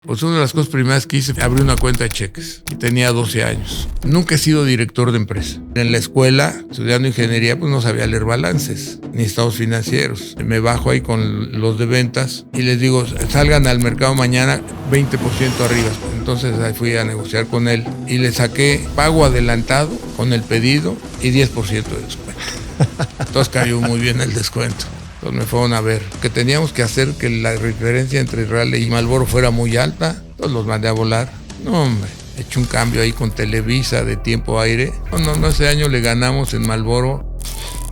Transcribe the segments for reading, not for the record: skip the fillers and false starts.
Pues una de las cosas primeras que hice fue abrir una cuenta de cheques y tenía 12 años. Nunca he sido director de empresa. En la escuela, estudiando ingeniería, pues no sabía leer balances ni estados financieros. Me bajo ahí con los de ventas y les digo, salgan al mercado mañana 20% arriba. Entonces ahí fui a negociar con él y le saqué pago adelantado con el pedido y 10% de descuento. Entonces cayó muy bien el descuento. Entonces me fueron a ver que teníamos que hacer que la diferencia entre Raleigh y Marlboro fuera muy alta. Entonces los mandé a volar. No, hombre, he hecho un cambio ahí con Televisa de tiempo aire. No, ese año le ganamos en Marlboro,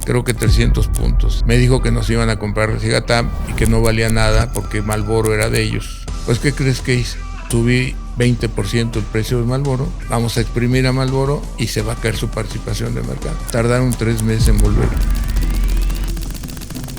creo que 300 puntos. Me dijo que nos iban a comprar Regatam y que no valía nada porque Marlboro era de ellos. Pues, ¿qué crees que hice? Subí 20% el precio de Marlboro. Vamos a exprimir a Marlboro y se va a caer su participación de mercado. Tardaron 3 meses en volver.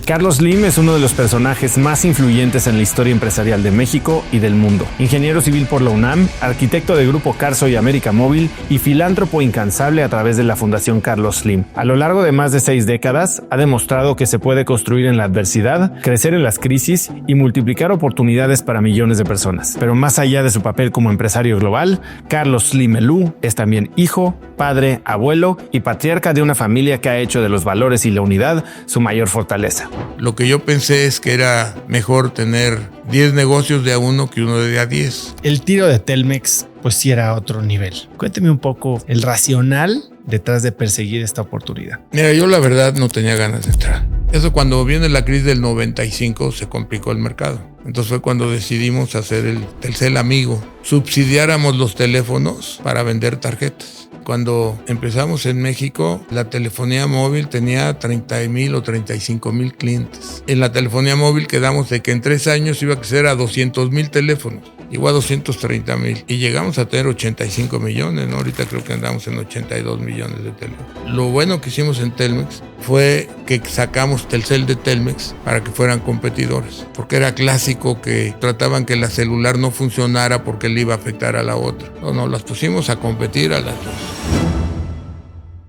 Carlos Slim es uno de los personajes más influyentes en la historia empresarial de México y del mundo. Ingeniero civil por la UNAM, arquitecto de Grupo Carso y América Móvil y filántropo incansable a través de la Fundación Carlos Slim. A lo largo de más de 6 décadas, ha demostrado que se puede construir en la adversidad, crecer en las crisis y multiplicar oportunidades para millones de personas. Pero más allá de su papel como empresario global, Carlos Slim Elú es también hijo, padre, abuelo y patriarca de una familia que ha hecho de los valores y la unidad su mayor fortaleza. Lo que yo pensé es que era mejor tener 10 negocios de a uno que uno de a 10. El tiro de Telmex, pues sí era otro nivel. Cuénteme un poco el racional detrás de perseguir esta oportunidad. Mira, yo la verdad no tenía ganas de entrar. Eso cuando viene la crisis del 95 se complicó el mercado. Entonces fue cuando decidimos hacer el Telcel Amigo. Subsidiáramos los teléfonos para vender tarjetas. Cuando empezamos en México, la telefonía móvil tenía 30,000 o 35,000 clientes. En la telefonía móvil quedamos de que en 3 años iba a crecer a 200,000 teléfonos. Llegó a 230,000 y llegamos a tener 85 millones, ¿no? Ahorita creo que andamos en 82 millones de teléfonos. Lo bueno que hicimos en Telmex fue que sacamos Telcel de Telmex para que fueran competidores, porque era clásico que trataban que la celular no funcionara porque le iba a afectar a la otra. No, las pusimos a competir a las dos.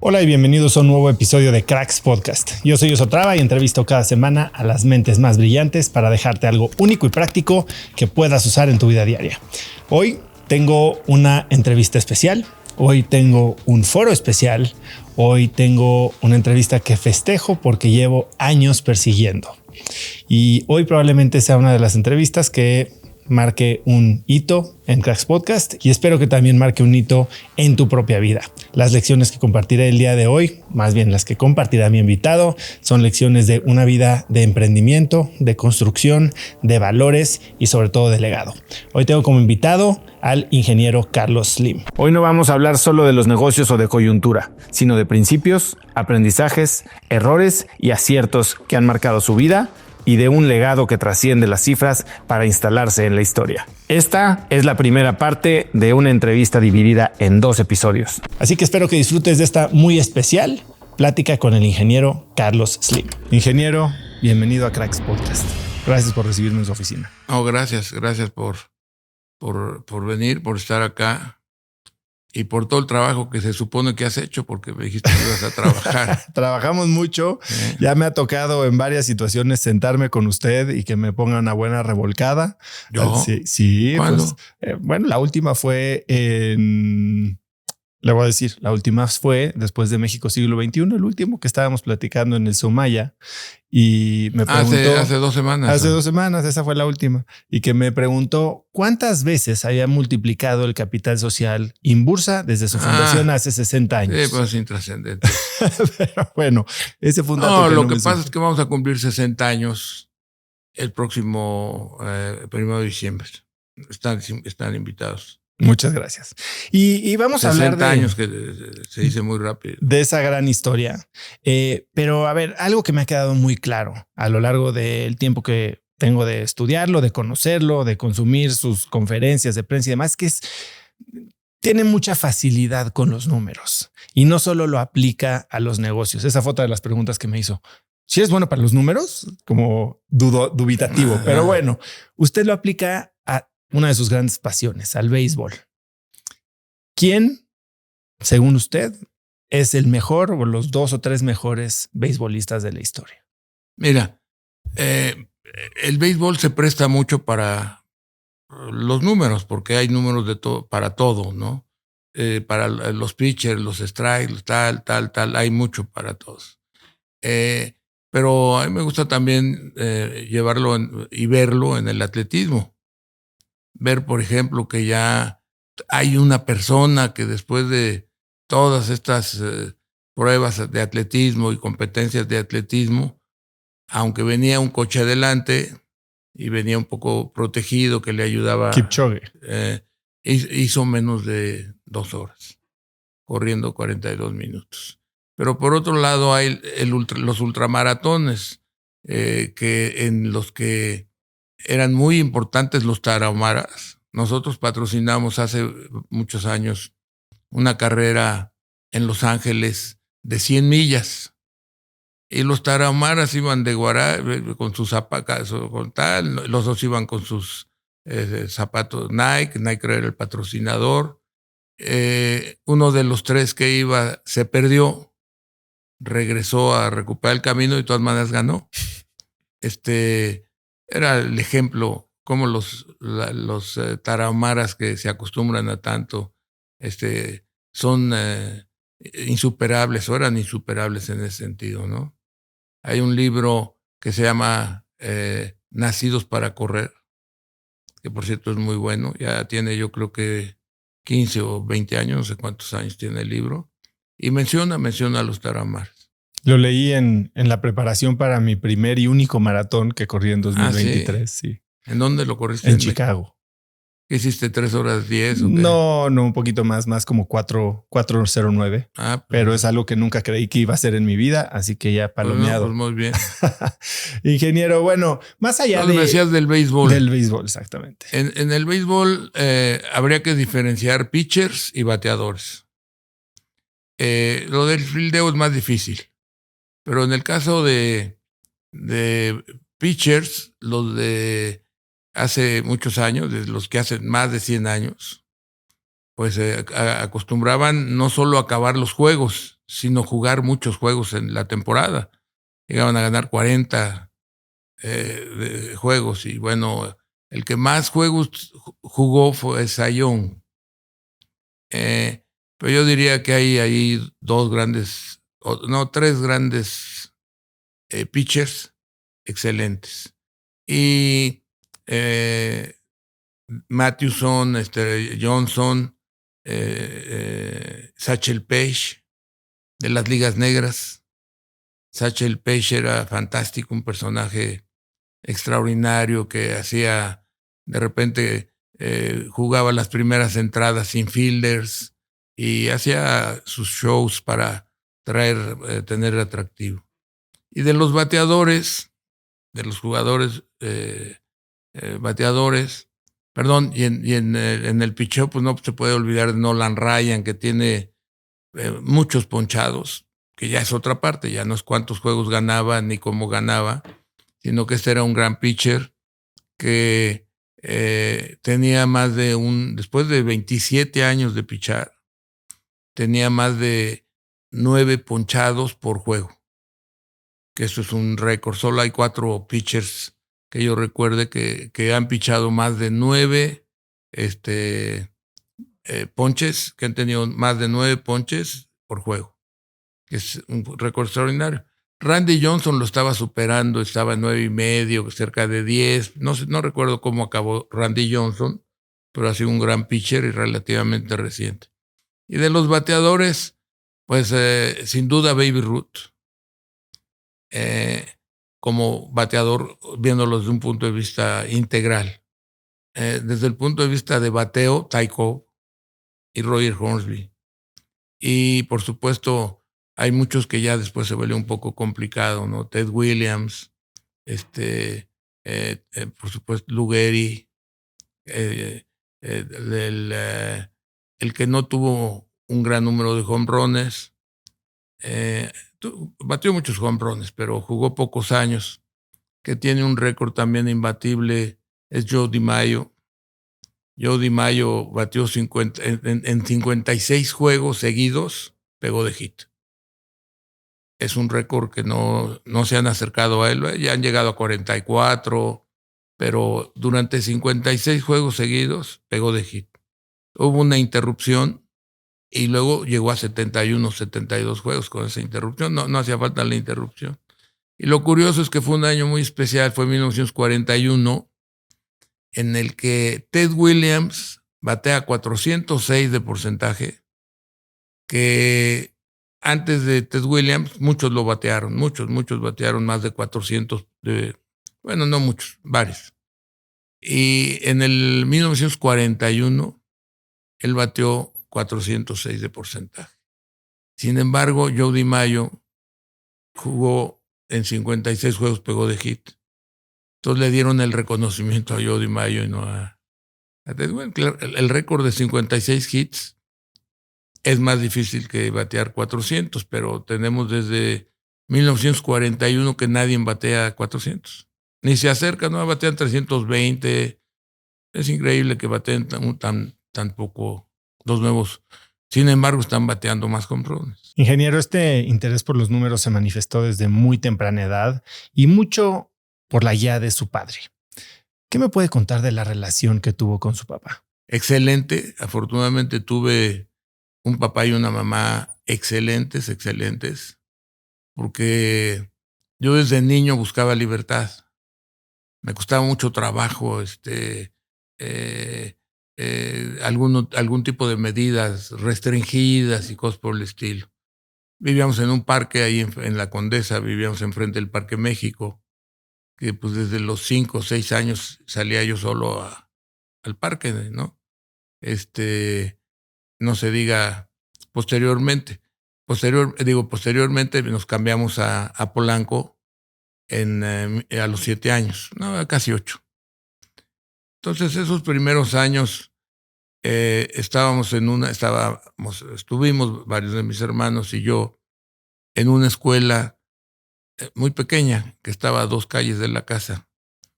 Hola y bienvenidos a un nuevo episodio de Cracks Podcast. Yo soy Osotrava y entrevisto cada semana a las mentes más brillantes para dejarte algo único y práctico que puedas usar en tu vida diaria. Hoy tengo una entrevista especial, hoy tengo un foro especial, hoy tengo una entrevista que festejo porque llevo años persiguiendo. Y hoy probablemente sea una de las entrevistas que marque un hito en Cracks Podcast y espero que también marque un hito en tu propia vida. Las lecciones que compartiré el día de hoy, más bien las que compartirá mi invitado, son lecciones de una vida de emprendimiento, de construcción, de valores y sobre todo de legado. Hoy tengo como invitado al ingeniero Carlos Slim. Hoy no vamos a hablar solo de los negocios o de coyuntura, sino de principios, aprendizajes, errores y aciertos que han marcado su vida y de un legado que trasciende las cifras para instalarse en la historia. Esta es la primera parte de una entrevista dividida en 2 episodios. Así que espero que disfrutes de esta muy especial plática con el ingeniero Carlos Slim. Ingeniero, bienvenido a Cracks Podcast. Gracias por recibirme en su oficina. No, gracias por venir, por estar acá. Y por todo el trabajo que se supone que has hecho, porque me dijiste que ibas a trabajar. Trabajamos mucho. Ya me ha tocado en varias situaciones sentarme con usted y que me ponga una buena revolcada. ¿Yo? Sí. ¿Cuándo? Pues, bueno, la última fue en... Le voy a decir, la última fue después de México siglo XXI, el último que estábamos platicando en el Sumaya y me preguntó... Hace 2 semanas. Hace 2 semanas, esa fue la última. Y que me preguntó cuántas veces había multiplicado el capital social Inbursa desde su fundación hace 60 años. Sí, pues intrascendente. Pero bueno, ese fue un dato No, que lo no que me pasa supo. es que vamos a cumplir 60 años el próximo 1 de diciembre. Están invitados. Muchas gracias. Y vamos a hablar de 60 años que se dice muy rápido. De esa gran historia. Pero a ver, algo que me ha quedado muy claro a lo largo del tiempo que tengo de estudiarlo, de conocerlo, de consumir sus conferencias de prensa y demás, que tiene mucha facilidad con los números y no solo lo aplica a los negocios. Esa fue otra de las preguntas que me hizo. Si eres bueno para los números, como dubitativo, pero bueno, usted lo aplica a una de sus grandes pasiones, al béisbol. ¿Quién, según usted, es el mejor o los 2 o 3 mejores beisbolistas de la historia? Mira, el béisbol se presta mucho para los números, porque hay números para todo, ¿no? Para los pitchers, los strikes, tal, hay mucho para todos. Pero a mí me gusta también llevarlo y verlo en el atletismo. Ver, por ejemplo, que ya hay una persona que después de todas estas pruebas de atletismo y competencias de atletismo, aunque venía un coche adelante y venía un poco protegido que le ayudaba, Kipchoge, hizo menos de 2 horas, corriendo 42 minutos. Pero por otro lado hay los ultramaratones, en los que eran muy importantes los tarahumaras. Nosotros patrocinamos hace muchos años una carrera en Los Ángeles de 100 millas. Y los tarahumaras iban de guará con sus zapatos, con tal. Los dos iban con sus zapatos Nike. Nike era el patrocinador. Uno de los 3 que iba se perdió. Regresó a recuperar el camino y de todas maneras ganó. Era el ejemplo, como los tarahumaras que se acostumbran a tanto, son insuperables, o eran insuperables en ese sentido, ¿no? Hay un libro que se llama Nacidos para Correr, que por cierto es muy bueno, ya tiene yo creo que 15 o 20 años, no sé cuántos años tiene el libro, y menciona a los tarahumaras. Lo leí en la preparación para mi primer y único maratón que corrí en 2023. Sí. ¿En dónde lo corriste? En Chicago. ¿Qué hiciste? ¿3 horas 10? ¿O qué? No, un poquito más como 4:09. Pues, pero es algo que nunca creí que iba a ser en mi vida, así que ya palomeado. Pues muy bien. Ingeniero, bueno, más allá me decías del béisbol. Del béisbol, exactamente. En el béisbol habría que diferenciar pitchers y bateadores. Lo del fildeo es más difícil. Pero en el caso de pitchers, los de hace muchos años, de los que hacen más de 100 años, pues acostumbraban no solo a acabar los juegos, sino jugar muchos juegos en la temporada. Llegaban a ganar 40 juegos y bueno, el que más juegos jugó fue Cy Young. Pero yo diría que hay ahí 3 grandes pitchers excelentes. Y Mathewson, Johnson, Satchel Paige, de las ligas negras. Satchel Paige era fantástico, un personaje extraordinario que hacía, de repente jugaba las primeras entradas sin fielders y hacía sus shows para tener atractivo. Y de los bateadores, de los jugadores bateadores, perdón, y en el picheo, pues no se puede olvidar de Nolan Ryan, que tiene muchos ponchados, que ya es otra parte, ya no es cuántos juegos ganaba ni cómo ganaba, sino que este era un gran pitcher que tenía después de 27 años de pichar, tenía más de 9 ponchados por juego, que eso es un récord. Solo hay 4 pitchers que yo recuerde que han pichado más de 9 ponches, que han tenido más de 9 ponches por juego, que es un récord extraordinario. Randy Johnson lo estaba superando, estaba en 9.5, cerca de 10. No recuerdo cómo acabó Randy Johnson, pero ha sido un gran pitcher y relativamente reciente. Y de los bateadores, pues sin duda Baby Ruth. Como bateador, viéndolo desde un punto de vista integral. Desde el punto de vista de bateo, Ty Cobb y Roger Hornsby. Y por supuesto, hay muchos que ya después se vuelve un poco complicado, ¿no? Ted Williams, por supuesto, Lou Gehrig, el que no tuvo un gran número de home runs, batió muchos home runs, pero jugó pocos años, que tiene un récord también imbatible, es Joe DiMaggio. Joe DiMaggio batió en 56 juegos seguidos, pegó de hit. Es un récord que no se han acercado a él, ya han llegado a 44, pero durante 56 juegos seguidos pegó de hit. Hubo una interrupción y luego llegó a 71, 72 juegos con esa interrupción. No hacía falta la interrupción. Y lo curioso es que fue un año muy especial, fue 1941, en el que Ted Williams batea 406 de porcentaje, que antes de Ted Williams muchos lo batearon, muchos batearon más de 400, bueno, no muchos, varios. Y en el 1941 él bateó 406 de porcentaje. Sin embargo, Joe DiMaggio jugó en 56 juegos, pegó de hit. Entonces le dieron el reconocimiento a Joe DiMaggio y no a Ted Williams. Claro, el récord de 56 hits es más difícil que batear 400, pero tenemos desde 1941 que nadie batea 400. Ni se acerca, no batean 320. Es increíble que bateen tan poco los nuevos. Sin embargo, están bateando más jonrones. Ingeniero, este interés por los números se manifestó desde muy temprana edad y mucho por la guía de su padre. ¿Qué me puede contar de la relación que tuvo con su papá? Excelente. Afortunadamente tuve un papá y una mamá excelentes, porque yo desde niño buscaba libertad. Me costaba mucho trabajo algún tipo de medidas restringidas y cosas por el estilo. Vivíamos en un parque ahí en la Condesa, vivíamos enfrente del Parque México, que pues desde los 5 o 6 años salía yo solo al parque, ¿no? No se diga posteriormente. Posteriormente nos cambiamos a Polanco a los 7 años, no, casi 8. Entonces esos primeros años estuvimos varios de mis hermanos y yo en una escuela muy pequeña que estaba a 2 calles de la casa,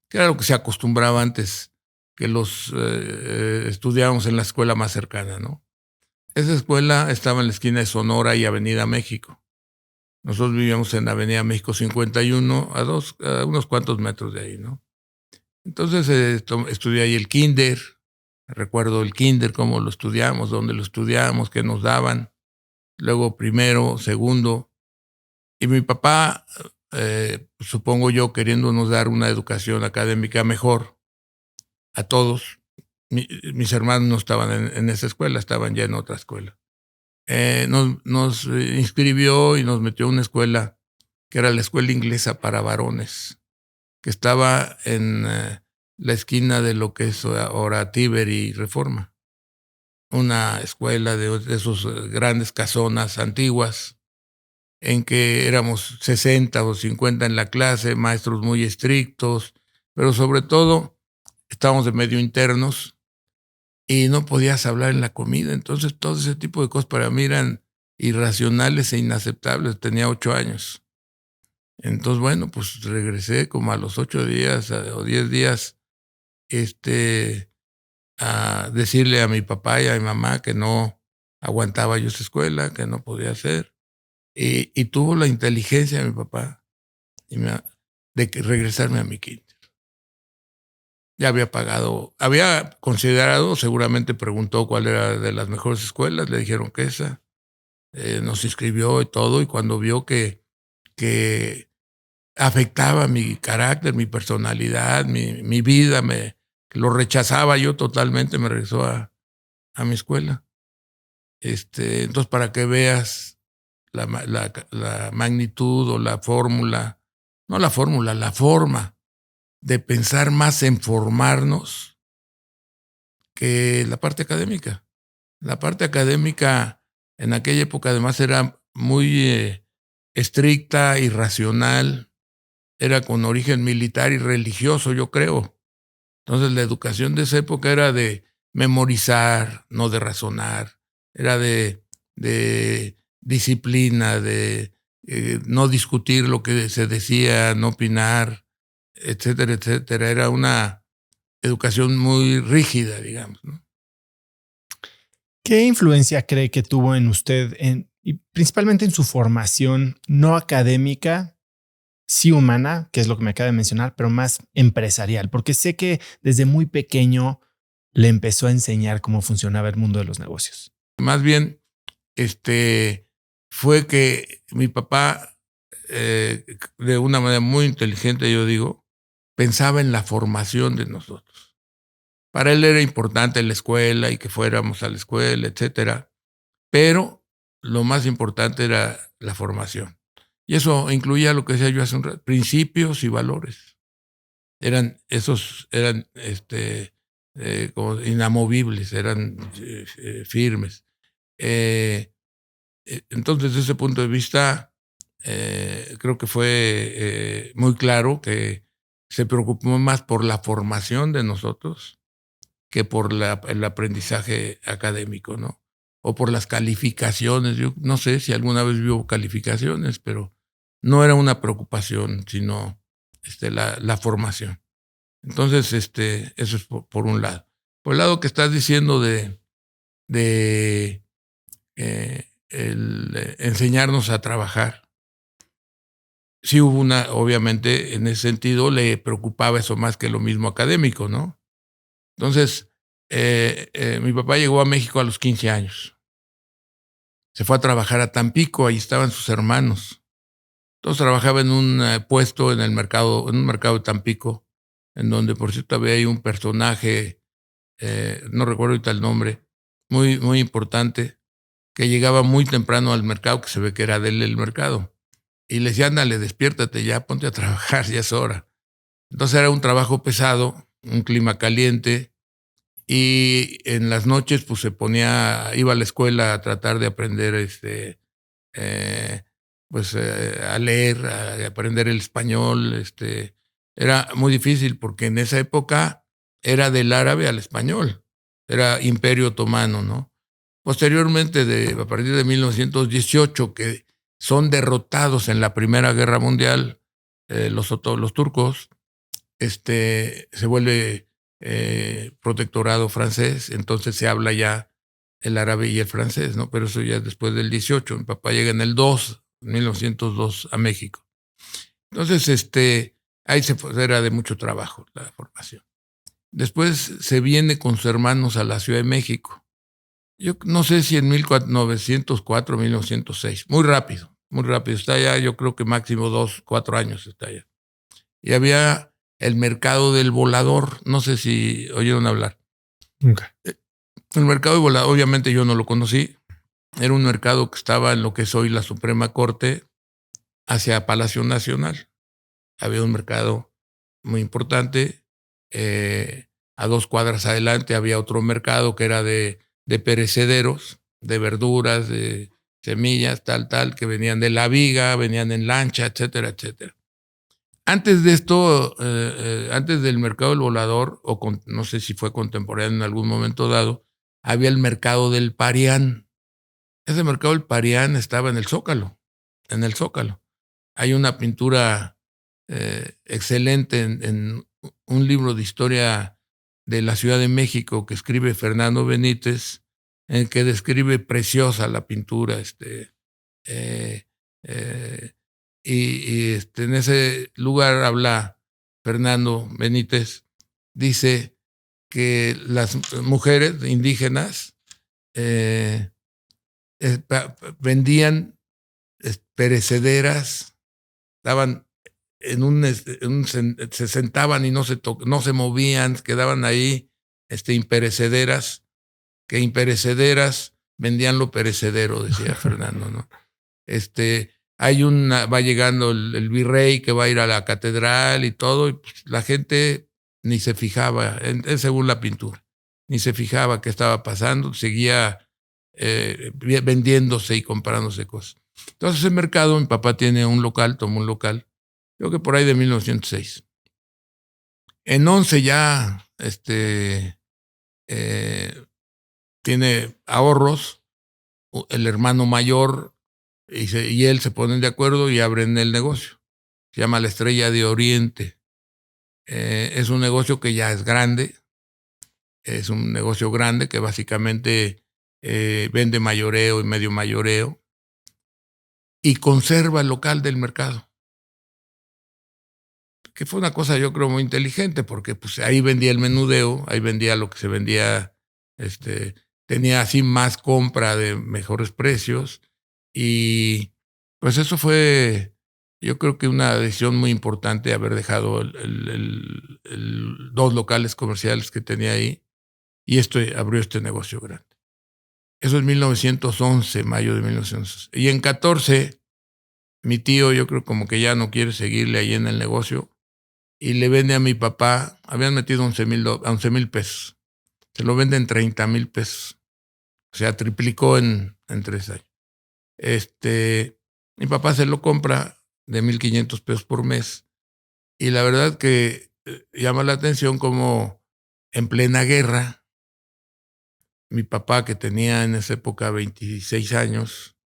que era lo que se acostumbraba antes, que los estudiábamos en la escuela más cercana, ¿no? Esa escuela estaba en la esquina de Sonora y Avenida México. Nosotros vivíamos en Avenida México 51, a unos cuantos metros de ahí, ¿no? Entonces estudié ahí el kinder. Recuerdo el kinder, cómo lo estudiamos, dónde lo estudiamos, qué nos daban. Luego primero, segundo. Y mi papá, supongo yo, queriéndonos dar una educación académica mejor a todos. Mis hermanos no estaban en esa escuela, estaban ya en otra escuela. Nos inscribió y nos metió a una escuela que era la escuela inglesa para varones, que estaba en la esquina de lo que es ahora Tíber y Reforma. Una escuela de esos grandes casonas antiguas, en que éramos 60 o 50 en la clase, maestros muy estrictos, pero sobre todo estábamos de medio internos y no podías hablar en la comida. Entonces todo ese tipo de cosas para mí eran irracionales e inaceptables. Tenía 8 años. Entonces, bueno, pues regresé como a los 8 días o 10 días a decirle a mi papá y a mi mamá que no aguantaba yo esa escuela, que no podía hacer. Y tuvo la inteligencia de mi papá de regresarme a mi kinder. Ya había considerado, seguramente preguntó cuál era de las mejores escuelas, le dijeron que esa. Nos inscribió y todo, y cuando vio que afectaba mi carácter, mi personalidad, mi vida, lo rechazaba yo totalmente, me regresó a mi escuela. Entonces, para que veas la magnitud o la forma de pensar más en formarnos que la parte académica. La parte académica en aquella época además era muy estricta, irracional, era con origen militar y religioso, yo creo. Entonces la educación de esa época era de memorizar, no de razonar, era de disciplina, de no discutir lo que se decía, no opinar, etcétera, etcétera. Era una educación muy rígida, digamos, ¿no? ¿Qué influencia cree que tuvo en usted y principalmente en su formación no académica, sí humana, que es lo que me acaba de mencionar, pero más empresarial, porque sé que desde muy pequeño le empezó a enseñar cómo funcionaba el mundo de los negocios. Más bien, fue que mi papá, de una manera muy inteligente, yo digo, pensaba en la formación de nosotros. Para él era importante la escuela y que fuéramos a la escuela, etcétera, pero lo más importante era la formación. Y eso incluía lo que decía yo hace un rato, principios y valores. Esos eran como inamovibles, eran firmes. Entonces, desde ese punto de vista, creo que fue muy claro que se preocupó más por la formación de nosotros que por el aprendizaje académico, ¿no? O por las calificaciones. Yo no sé si alguna vez vio calificaciones, pero no era una preocupación, sino la formación. Entonces, eso es por un lado. Por el lado que estás diciendo de enseñarnos a trabajar, sí hubo obviamente, en ese sentido, le preocupaba eso más que lo mismo académico, ¿no? Entonces, mi papá llegó a México a los 15 años. Se fue a trabajar a Tampico, ahí estaban sus hermanos. Entonces trabajaba en un puesto en un mercado de Tampico, en donde, por cierto, había ahí un personaje, no recuerdo ahorita el nombre, muy, muy importante, que llegaba muy temprano al mercado, que se ve que era de él el mercado. Y le decía, ándale, despiértate ya, ponte a trabajar, ya es hora. Entonces era un trabajo pesado, un clima caliente, y en las noches pues iba a la escuela a tratar de aprender a leer, a aprender el español. Era muy difícil porque en esa época era del árabe al español, era Imperio Otomano, ¿no? Posteriormente, a partir de 1918, que son derrotados en la Primera Guerra Mundial, los turcos, se vuelve protectorado francés, entonces se habla ya el árabe y el francés, ¿no? Pero eso ya es después del 18. Mi papá llega en el 1902 a México. Entonces, ahí era de mucho trabajo la formación. Después se viene con sus hermanos a la Ciudad de México. Yo no sé si en 1904 o 1906. Muy rápido. Está allá, yo creo que máximo 4 años está allá. Y había el mercado del Volador. No sé si oyeron hablar. Nunca. El mercado del Volador, obviamente yo no lo conocí. Era un mercado que estaba en lo que es hoy la Suprema Corte, hacia Palacio Nacional. Había un mercado muy importante. A 2 cuadras adelante había otro mercado que era de perecederos, de verduras, de semillas, tal, que venían de la viga, venían en lancha, etcétera, etcétera. Antes de esto, antes del mercado del Volador, no sé si fue contemporáneo en algún momento dado, había el mercado del Parián. Ese mercado del Parián estaba en el Zócalo. Hay una pintura excelente en un libro de historia de la Ciudad de México que escribe Fernando Benítez, en el que describe preciosa la pintura, en ese lugar habla Fernando Benítez, dice que las mujeres indígenas vendían perecederas, estaban se sentaban y no se movían, quedaban ahí imperecederas, que imperecederas vendían lo perecedero, decía Fernando, ¿no? Va llegando el virrey que va a ir a la catedral y todo, y pues la gente ni se fijaba, según la pintura, ni se fijaba qué estaba pasando, seguía vendiéndose y comprándose cosas. Entonces el mercado, mi papá tomó un local, creo que por ahí de 1906. En 11 ya tiene ahorros, el hermano mayor y él se ponen de acuerdo y abren el negocio. Se llama La Estrella de Oriente. Es un negocio que ya es grande. Es un negocio grande que básicamente vende mayoreo y medio mayoreo y conserva el local del mercado. que fue una cosa yo creo muy inteligente, porque pues ahí vendía el menudeo, ahí vendía lo que se vendía, tenía así más compra de mejores precios, y pues eso fue, yo creo que una decisión muy importante, haber dejado dos locales comerciales que tenía ahí, y abrió este negocio grande. Eso es 1911, mayo de 1911. Y en 14, mi tío, yo creo como que ya no quiere seguirle ahí en el negocio, y le vende a mi papá, habían metido 11,000 pesos. Se lo venden 30,000 pesos. O sea, triplicó en 3 años. Mi papá se lo compra de 1,500 pesos por mes. Y la verdad que llama la atención como en plena guerra, mi papá, que tenía en esa época 26 años,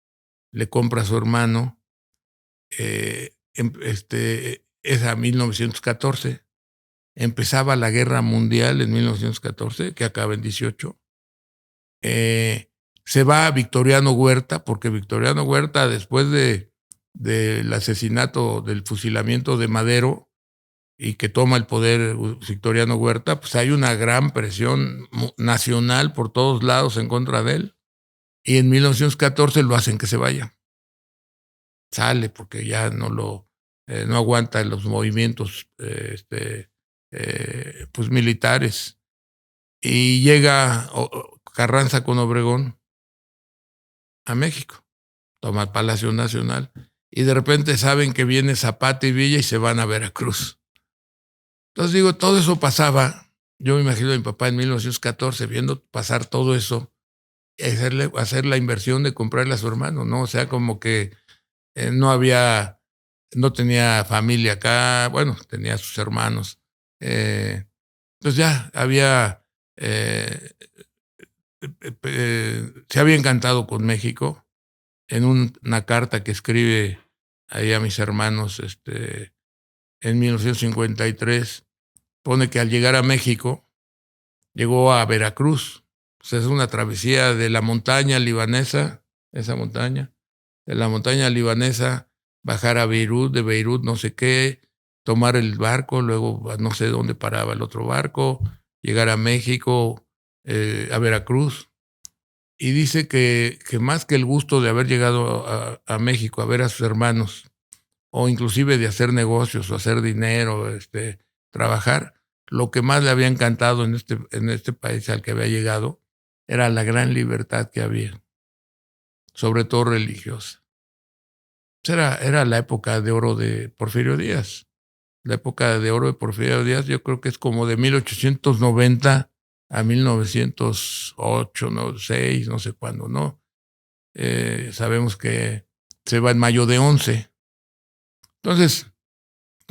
le compra a su hermano, es a 1914. Empezaba la Guerra Mundial en 1914, que acaba en 18. Se va a Victoriano Huerta, porque Victoriano Huerta, después del asesinato, del fusilamiento de Madero, y que toma el poder Victoriano Huerta, pues hay una gran presión nacional por todos lados en contra de él. Y en 1914 lo hacen que se vaya. Sale porque ya no aguanta los movimientos pues militares. Y llega Carranza con Obregón a México, toma el Palacio Nacional, y de repente saben que viene Zapata y Villa y se van a Veracruz. Entonces digo, todo eso pasaba. Yo me imagino a mi papá en 1914 viendo pasar todo eso, y hacer la inversión de comprarle a su hermano, ¿no? O sea, como que no tenía familia acá, bueno, tenía sus hermanos. Entonces ya se había encantado con México. En una carta que escribe ahí a mis hermanos en 1953, pone que al llegar a México llegó a Veracruz. O sea, es una travesía de la montaña libanesa, esa montaña, de la montaña libanesa, bajar a Beirut, de Beirut no sé qué, tomar el barco, luego no sé dónde paraba el otro barco, llegar a México, a Veracruz. Y dice que más que el gusto de haber llegado a México a ver a sus hermanos, o inclusive de hacer negocios o hacer dinero, trabajar, lo que más le había encantado en este país al que había llegado era la gran libertad que había, sobre todo religiosa. Era la época de oro de Porfirio Díaz. La época de oro de Porfirio Díaz yo creo que es como de 1890 a 1908, no, 6, no sé cuándo, ¿no? Sabemos que se va en mayo de 11. Entonces,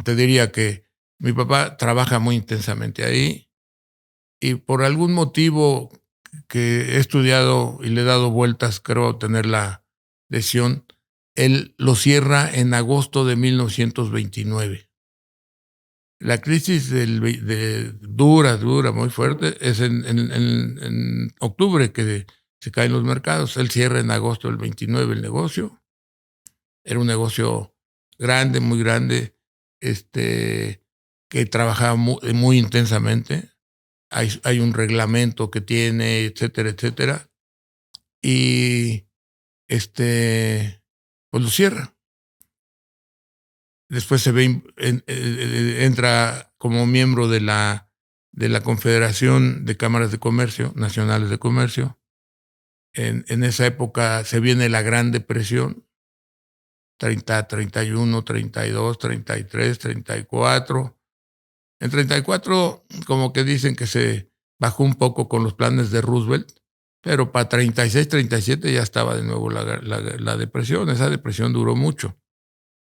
te diría que mi papá trabaja muy intensamente ahí, y por algún motivo que he estudiado y le he dado vueltas, creo tener la decisión, él lo cierra en agosto de 1929. La crisis dura, muy fuerte, es en octubre que se caen los mercados. Él cierra en agosto del 29 el negocio. Era un negocio grande, muy grande, que trabajaba muy intensamente. Hay un reglamento que tiene, etcétera, etcétera. Y pues lo cierra. Después entra como miembro de la Confederación de Cámaras de Comercio, Nacionales de Comercio. En esa época se viene la Gran Depresión, 30, 31, 32, 33, 34. En 34 como que dicen que se bajó un poco con los planes de Roosevelt, pero para 36, 37 ya estaba de nuevo la depresión. Esa depresión duró mucho.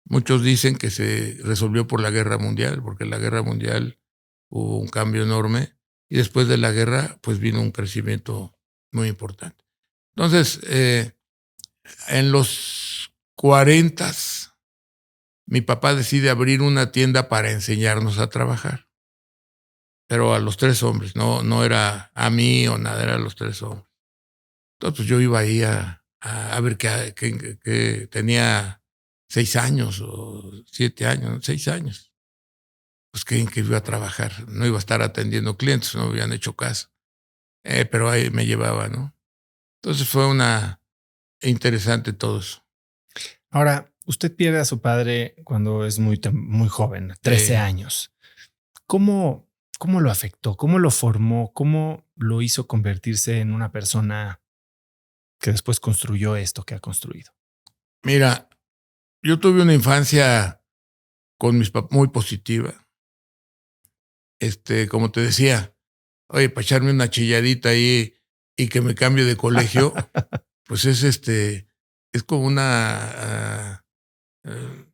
Muchos dicen que se resolvió por la Guerra Mundial, porque en la Guerra Mundial hubo un cambio enorme, y después de la guerra pues vino un crecimiento muy importante. Entonces, en los 40, mi papá decide abrir una tienda para enseñarnos a trabajar, pero a los 3 hombres, no era a mí o nada, era a los 3 hombres. Entonces pues, yo iba ahí a ver que tenía 6 años o 7 años, 6 años. pues creen que iba a trabajar, no iba a estar atendiendo clientes, no habían hecho caso. Pero ahí me llevaba, ¿no? Entonces fue interesante todo eso. Ahora, usted pierde a su padre cuando es muy joven, 13 años. ¿Cómo lo afectó? ¿Cómo lo formó? ¿Cómo lo hizo convertirse en una persona que después construyó esto que ha construido? Mira, yo tuve una infancia con mis papás muy positiva. Como te decía, oye, para echarme una chilladita ahí y que me cambie de colegio, pues es como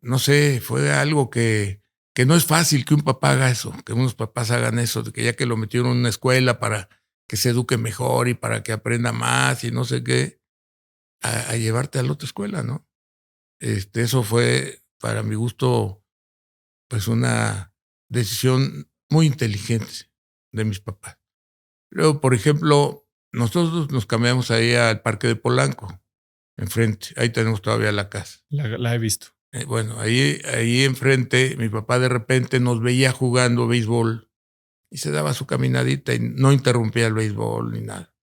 no sé, fue algo que no es fácil que un papá haga eso, que unos papás hagan eso, de que ya que lo metieron en una escuela para que se eduque mejor y para que aprenda más y no sé qué, a llevarte a la otra escuela, ¿no? Eso fue, para mi gusto, pues una decisión muy inteligente de mis papás. Luego, por ejemplo, nosotros nos cambiamos ahí al Parque de Polanco, enfrente. Ahí tenemos todavía la casa. La he visto. Bueno, ahí enfrente, mi papá de repente nos veía jugando béisbol y se daba su caminadita y no interrumpía el béisbol ni nada.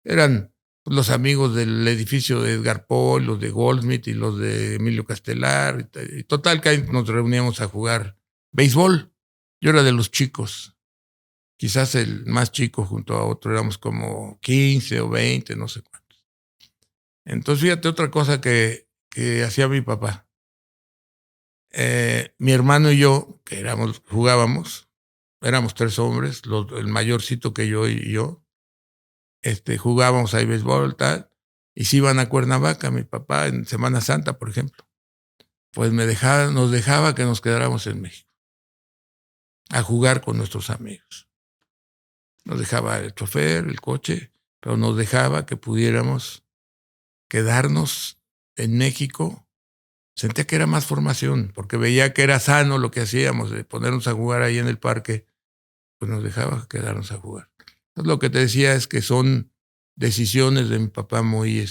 Eran los amigos del edificio de Edgar Poe, los de Goldsmith y los de Emilio Castelar. Y total que ahí nos reuníamos a jugar béisbol. Yo era de los chicos. Quizás el más chico junto a otro, éramos como 15 o 20, no sé cuántos. Entonces, fíjate otra cosa que hacía mi papá. Mi hermano y yo, que jugábamos, éramos 3 hombres, el mayorcito que yo y yo, jugábamos ahí béisbol, tal, y si iban a Cuernavaca, mi papá, en Semana Santa, por ejemplo, pues nos dejaba que nos quedáramos en México a jugar con nuestros amigos. Nos dejaba el chofer, el coche, pero nos dejaba que pudiéramos quedarnos en México. Sentía que era más formación, porque veía que era sano lo que hacíamos, de ponernos a jugar ahí en el parque, pues nos dejaba quedarnos a jugar. Entonces, lo que te decía es que son decisiones de mi papá muy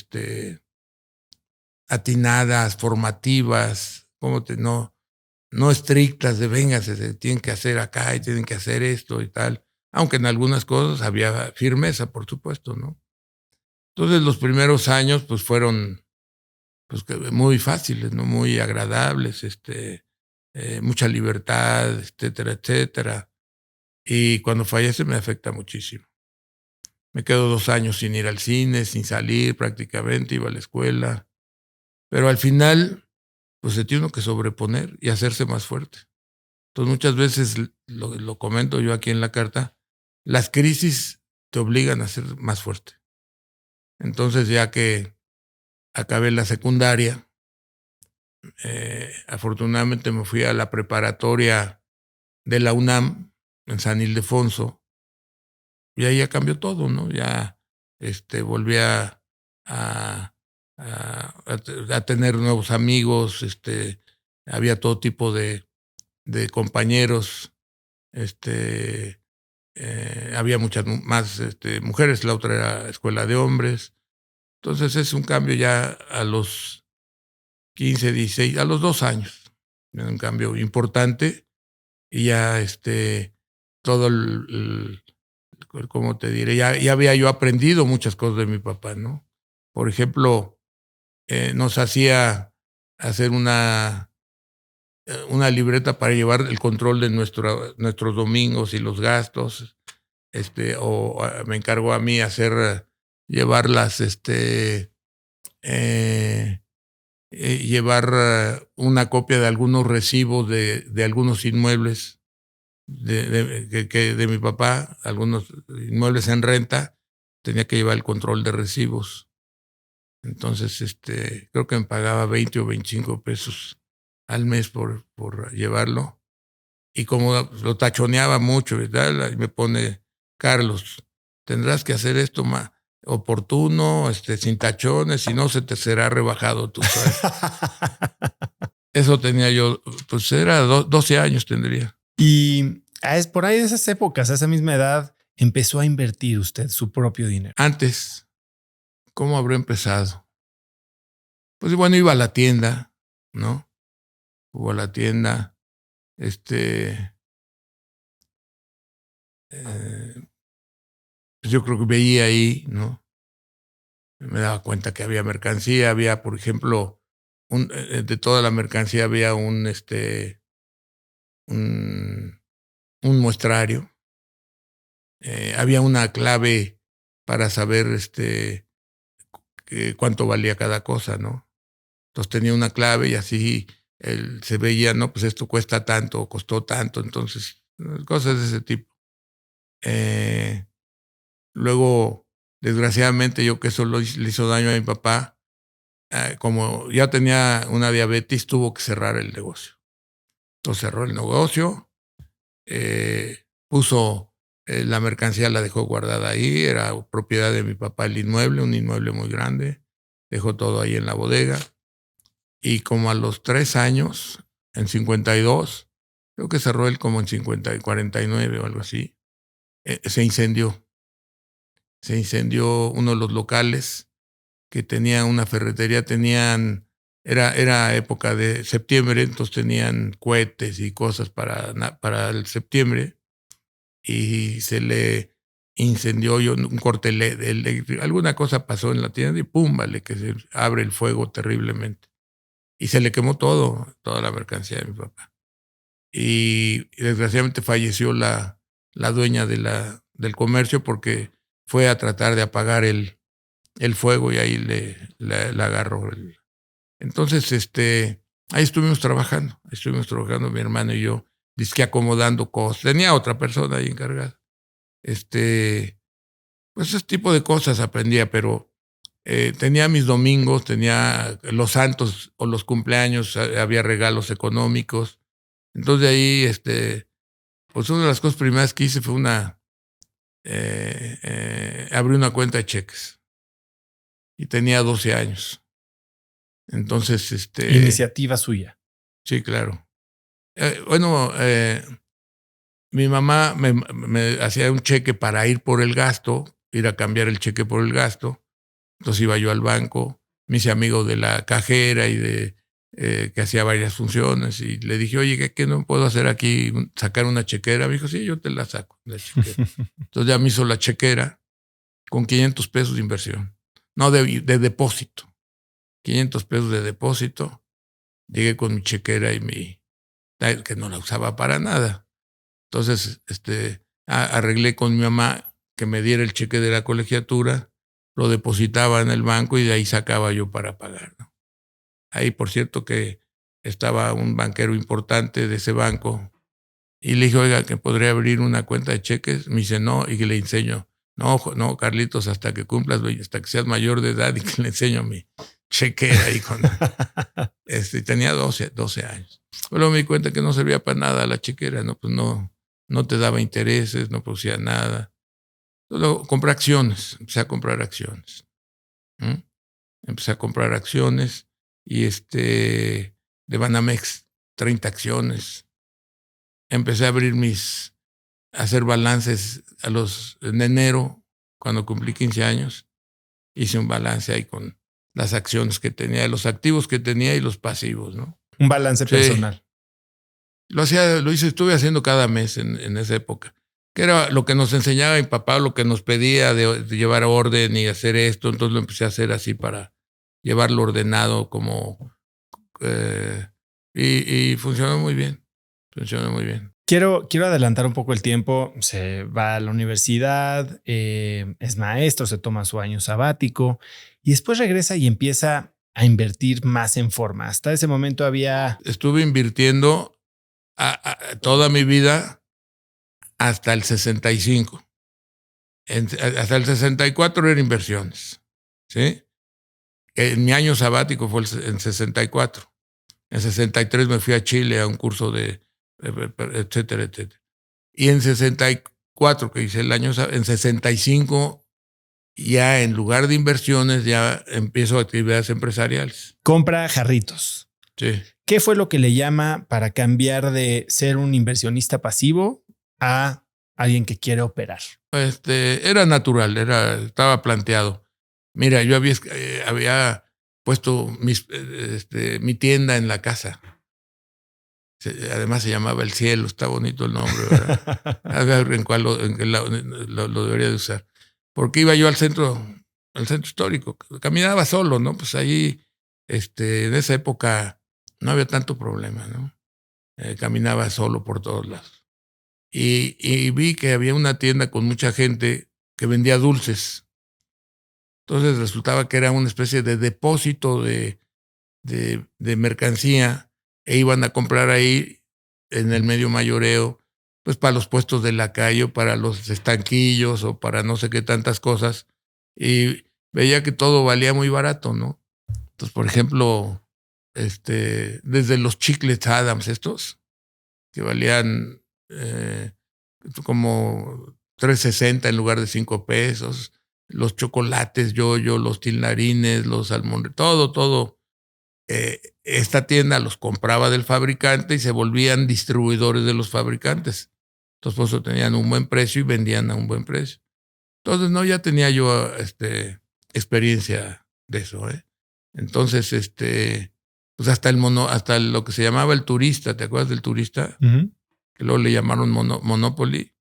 atinadas, formativas, no estrictas de venga, se tienen que hacer acá y tienen que hacer esto y tal, aunque en algunas cosas había firmeza, por supuesto, ¿no? Entonces los primeros años pues fueron pues muy fáciles, ¿no? Muy agradables, mucha libertad, etcétera, etcétera. Y cuando fallece me afecta muchísimo. Me quedo 2 años sin ir al cine, sin salir prácticamente, iba a la escuela. Pero al final, pues se tiene uno que sobreponer y hacerse más fuerte. Entonces muchas veces, lo comento yo aquí en la carta, las crisis te obligan a ser más fuerte. Entonces ya que acabé la secundaria, afortunadamente me fui a la preparatoria de la UNAM en San Ildefonso y ahí ya cambió todo, ¿no? Ya volví a tener nuevos amigos, había todo tipo de compañeros, había muchas más mujeres, la otra era escuela de hombres. Entonces es un cambio ya a los 15, 16, a los 2 años, un cambio importante y ya todo ¿cómo te diré? Ya había yo aprendido muchas cosas de mi papá, ¿no? Por ejemplo, nos hacía hacer una libreta para llevar el control de nuestros domingos y los gastos, me encargó a mí llevarlas, llevar una copia de algunos recibos de algunos inmuebles de mi papá, algunos inmuebles en renta, tenía que llevar el control de recibos. Entonces, creo que me pagaba 20 o 25 pesos al mes por llevarlo. Y como lo tachoneaba mucho, ¿verdad? Y me pone, Carlos, tendrás que hacer esto más oportuno, sin tachones, si no se te será rebajado tu sueldo. Eso tenía yo, pues era 12 años tendría. Y es por ahí de esas épocas, a esa misma edad, empezó a invertir usted su propio dinero. Antes, ¿cómo habré empezado? Pues bueno, iba a la tienda, ¿no? Iba a la tienda, pues yo creo que veía ahí, ¿no? Me daba cuenta que había mercancía, había, por ejemplo, de toda la mercancía había un, un muestrario. Había una clave para saber cuánto valía cada cosa, ¿no? Entonces tenía una clave y así se veía, no, pues esto cuesta tanto, costó tanto, entonces, cosas de ese tipo. Luego, desgraciadamente, yo que eso le hizo daño a mi papá, como ya tenía una diabetes, tuvo que cerrar el negocio. Entonces cerró el negocio, puso la mercancía, la dejó guardada ahí, era propiedad de mi papá el inmueble, un inmueble muy grande, dejó todo ahí en la bodega. Y como a los 3 años, en 52, creo que cerró él como en 49 o algo así, se incendió. Se incendió uno de los locales que tenía una ferretería, era época de septiembre, entonces tenían cohetes y cosas para el septiembre, y se le incendió un corte eléctrico, alguna cosa pasó en la tienda y pum, vale, que se abre el fuego terriblemente. Y se le quemó toda la mercancía de mi papá. Y desgraciadamente falleció la dueña del comercio porque fue a tratar de apagar el fuego y ahí le agarró. Entonces, ahí estuvimos trabajando mi hermano y yo, dizque acomodando cosas. Tenía otra persona ahí encargada. Pues ese tipo de cosas aprendía, pero tenía mis domingos, tenía los santos o los cumpleaños, había regalos económicos. Entonces de ahí, pues una de las cosas primeras que hice fue abrí una cuenta de cheques y tenía 12 años. Entonces, Iniciativa suya. sí, claro. Bueno, mi mamá me hacía un cheque para ir por el gasto, ir a cambiar el cheque por el gasto. Entonces iba yo al banco, me hice amigo de la cajera y que hacía varias funciones, y le dije, oye, ¿qué no puedo hacer aquí? ¿Sacar una chequera? Me dijo, sí, yo te la saco, la chequera. Entonces ya me hizo la chequera con 500 pesos de inversión. No, de depósito. 500 pesos de depósito. Llegué con mi chequera y que no la usaba para nada. Entonces, arreglé con mi mamá que me diera el cheque de la colegiatura, lo depositaba en el banco y de ahí sacaba yo para pagar, ¿no? Ahí, por cierto, que estaba un banquero importante de ese banco y le dije, oiga, que podría abrir una cuenta de cheques. Me dice, no, y que le enseño. No, Carlitos, hasta que cumplas, hasta que seas mayor de edad, y que le enseño mi chequera ahí con... tenía 12 años. Luego me di cuenta que no servía para nada la chequera, ¿no? Pues no te daba intereses, no producía nada. Luego compré acciones, empecé a comprar acciones. Empecé a comprar acciones y de Banamex, 30 acciones. Empecé a hacer balances en enero, cuando cumplí 15 años. Hice un balance ahí con las acciones que tenía, los activos que tenía y los pasivos, ¿no? Un balance personal. Estuve haciendo cada mes en esa época, que era lo que nos enseñaba mi papá, lo que nos pedía de llevar orden y hacer esto. Entonces lo empecé a hacer así para llevarlo ordenado y funcionó muy bien. Quiero adelantar un poco el tiempo. Se va a la universidad, es maestro, se toma su año sabático y después regresa y empieza a invertir más en forma. Hasta ese momento estuve invirtiendo toda mi vida hasta el 65. Hasta el 64 eran inversiones, ¿sí? En mi año sabático fue en 64. En 63 me fui a Chile a un curso etcétera, etcétera. Y en 64, que hice el año, en 65, ya en lugar de inversiones, ya empiezo actividades empresariales. Compra jarritos. Sí. ¿Qué fue lo que le llama para cambiar de ser un inversionista pasivo a alguien que quiere operar? Era natural, estaba planteado. Mira, yo había puesto mi tienda en la casa. Además se llamaba El Cielo, está bonito el nombre, ¿verdad? A ver en cuál lo debería de usar. Porque iba yo al centro histórico, caminaba solo, ¿no? Pues ahí, en esa época no había tanto problema, ¿no? Caminaba solo por todos lados. Y vi que había una tienda con mucha gente que vendía dulces. Entonces resultaba que era una especie de depósito de mercancía, e iban a comprar ahí en el medio mayoreo, pues para los puestos de lacayo, para los estanquillos o para no sé qué tantas cosas. Y veía que todo valía muy barato, ¿no? Entonces, por ejemplo, desde los chiclets Adams estos, que valían como $3.60 en lugar de $5, los chocolates Yoyo, los tilnarines, los almondres, todo. Esta tienda los compraba del fabricante y se volvían distribuidores de los fabricantes. Entonces, por eso tenían un buen precio y vendían a un buen precio. Entonces, no, ya tenía yo experiencia de eso, ¿eh? Entonces, pues hasta lo que se llamaba el turista, ¿te acuerdas del turista? Uh-huh. Que luego le llamaron Monopoly.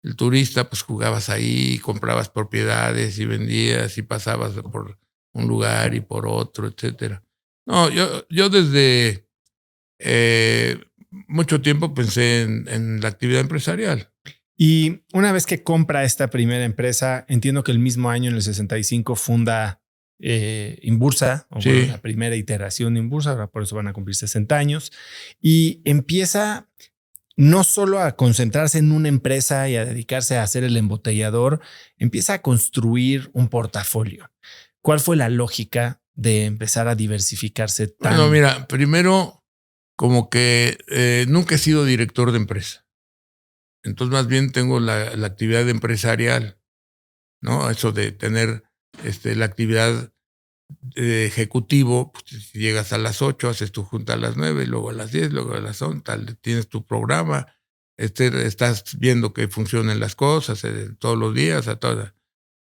El turista, pues jugabas ahí, comprabas propiedades y vendías y pasabas por un lugar y por otro, etcétera. No, yo desde mucho tiempo pensé en la actividad empresarial. Y una vez que compra esta primera empresa, entiendo que el mismo año, en el 65, funda Inbursa, o Sí. bueno, la primera iteración de Inbursa, ahora por eso van a cumplir 60 años, y empieza no solo a concentrarse en una empresa y a dedicarse a ser el embotellador, empieza a construir un portafolio. ¿Cuál fue la lógica de empezar a diversificarse tan? Bueno, mira, primero, como que nunca he sido director de empresa. Entonces, más bien tengo la actividad empresarial, ¿no? Eso de tener la actividad de ejecutivo, pues, si llegas a las 8, haces tu junta a las 9, luego a las 10, luego a las 11, tienes tu programa, estás viendo que funcionen las cosas todos los días, a todas.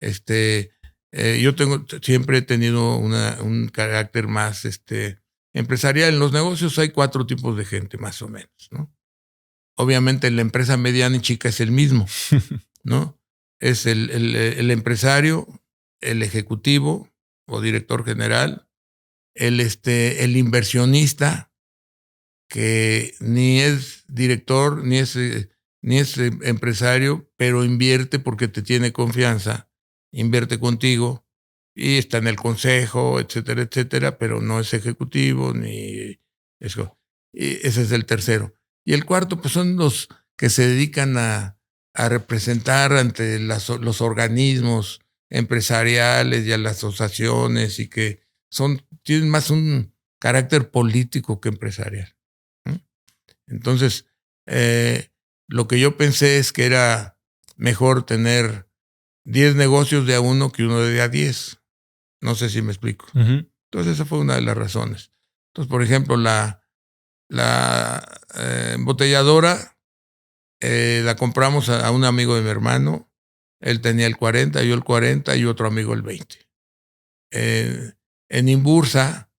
Yo siempre he tenido un carácter más empresarial. En los negocios hay 4 tipos de gente, más o menos, ¿no? Obviamente la empresa mediana y chica es el mismo, ¿no? Es el empresario, el ejecutivo o director general, el inversionista, que ni es director ni es empresario, pero invierte porque te tiene confianza, invierte contigo y está en el consejo, etcétera, etcétera, pero no es ejecutivo ni eso. Y ese es el tercero. Y el cuarto, pues son los que se dedican a representar ante los organismos empresariales y a las asociaciones, y que tienen más un carácter político que empresarial. Entonces, lo que yo pensé es que era mejor tener 10 negocios de a uno que uno de a 10. No sé si me explico. Uh-huh. Entonces, esa fue una de las razones. Entonces, por ejemplo, la embotelladora la compramos a un amigo de mi hermano. Él tenía el 40, yo el 40 y otro amigo el 20. En Inbursa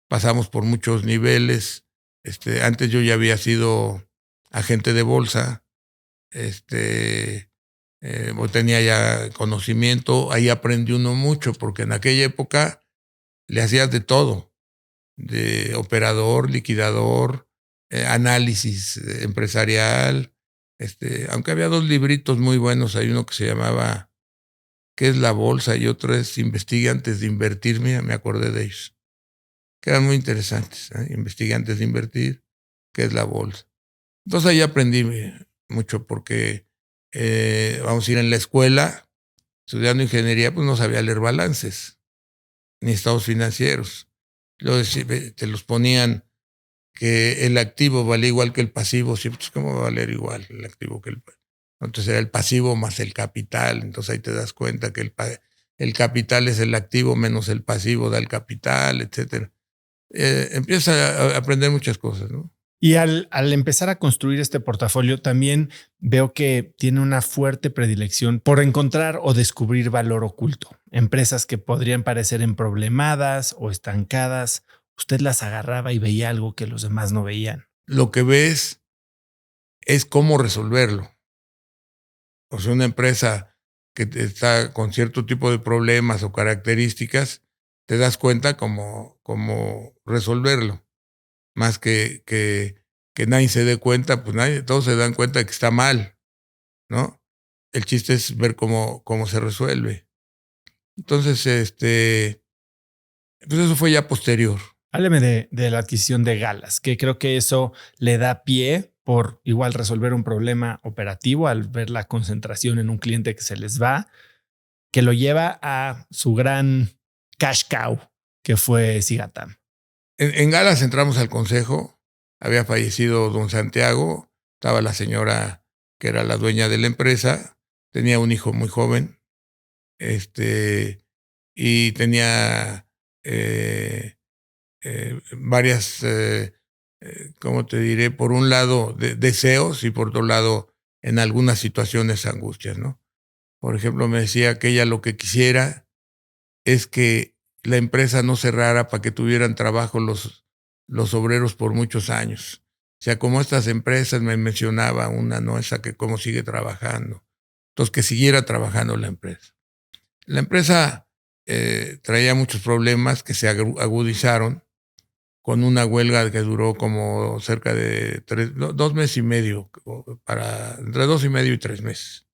pasamos por muchos niveles. Antes yo ya había sido agente de bolsa. Tenía ya conocimiento. Ahí aprendí uno mucho, porque en aquella época le hacías de todo. De operador, liquidador, análisis empresarial. Aunque había 2 libritos muy buenos, hay uno que se llamaba ¿Qué es la bolsa? Y otro es Investigue antes de invertir. Mira, me acordé de ellos, que eran muy interesantes, ¿eh? Investigue antes de invertir, ¿qué es la bolsa? Entonces ahí aprendí mucho, porque vamos a ir en la escuela, estudiando ingeniería, pues no sabía leer balances, ni estados financieros. Luego te los ponían que el activo valía igual que el pasivo. Sí, pues ¿cómo va a valer igual el activo que el pasivo? Entonces era el pasivo más el capital. Entonces ahí te das cuenta que el capital es el activo menos el pasivo da el capital, etcétera. Empieza a aprender muchas cosas, ¿no? Y al empezar a construir este portafolio, también veo que tiene una fuerte predilección por encontrar o descubrir valor oculto. Empresas que podrían parecer emproblemadas o estancadas, usted las agarraba y veía algo que los demás no veían. lo que ves es cómo resolverlo. O sea, una empresa que está con cierto tipo de problemas o características, te das cuenta cómo resolverlo. Más que nadie se dé cuenta, pues todos se dan cuenta de que está mal, ¿no? El chiste es ver cómo se resuelve. Entonces, pues eso fue ya posterior. Hábleme de la adquisición de Galas, que creo que eso le da pie por igual resolver un problema operativo al ver la concentración en un cliente que se les va, que lo lleva a su gran cash cow, que fue Sigatam. En Galas entramos al consejo, había fallecido don Santiago, estaba la señora que era la dueña de la empresa, tenía un hijo muy joven, y tenía varias, ¿cómo te diré? Por un lado, deseos y por otro lado, en algunas situaciones, angustias, ¿no? Por ejemplo, me decía que ella lo que quisiera es que la empresa no cerrara para que tuvieran trabajo los obreros por muchos años. O sea, como estas empresas, me mencionaba una, ¿no? Esa que cómo sigue trabajando. Entonces, que siguiera trabajando la empresa. La empresa traía muchos problemas que se agudizaron con una huelga que duró como cerca de 2 meses y medio, entre 2 y medio y 3 meses,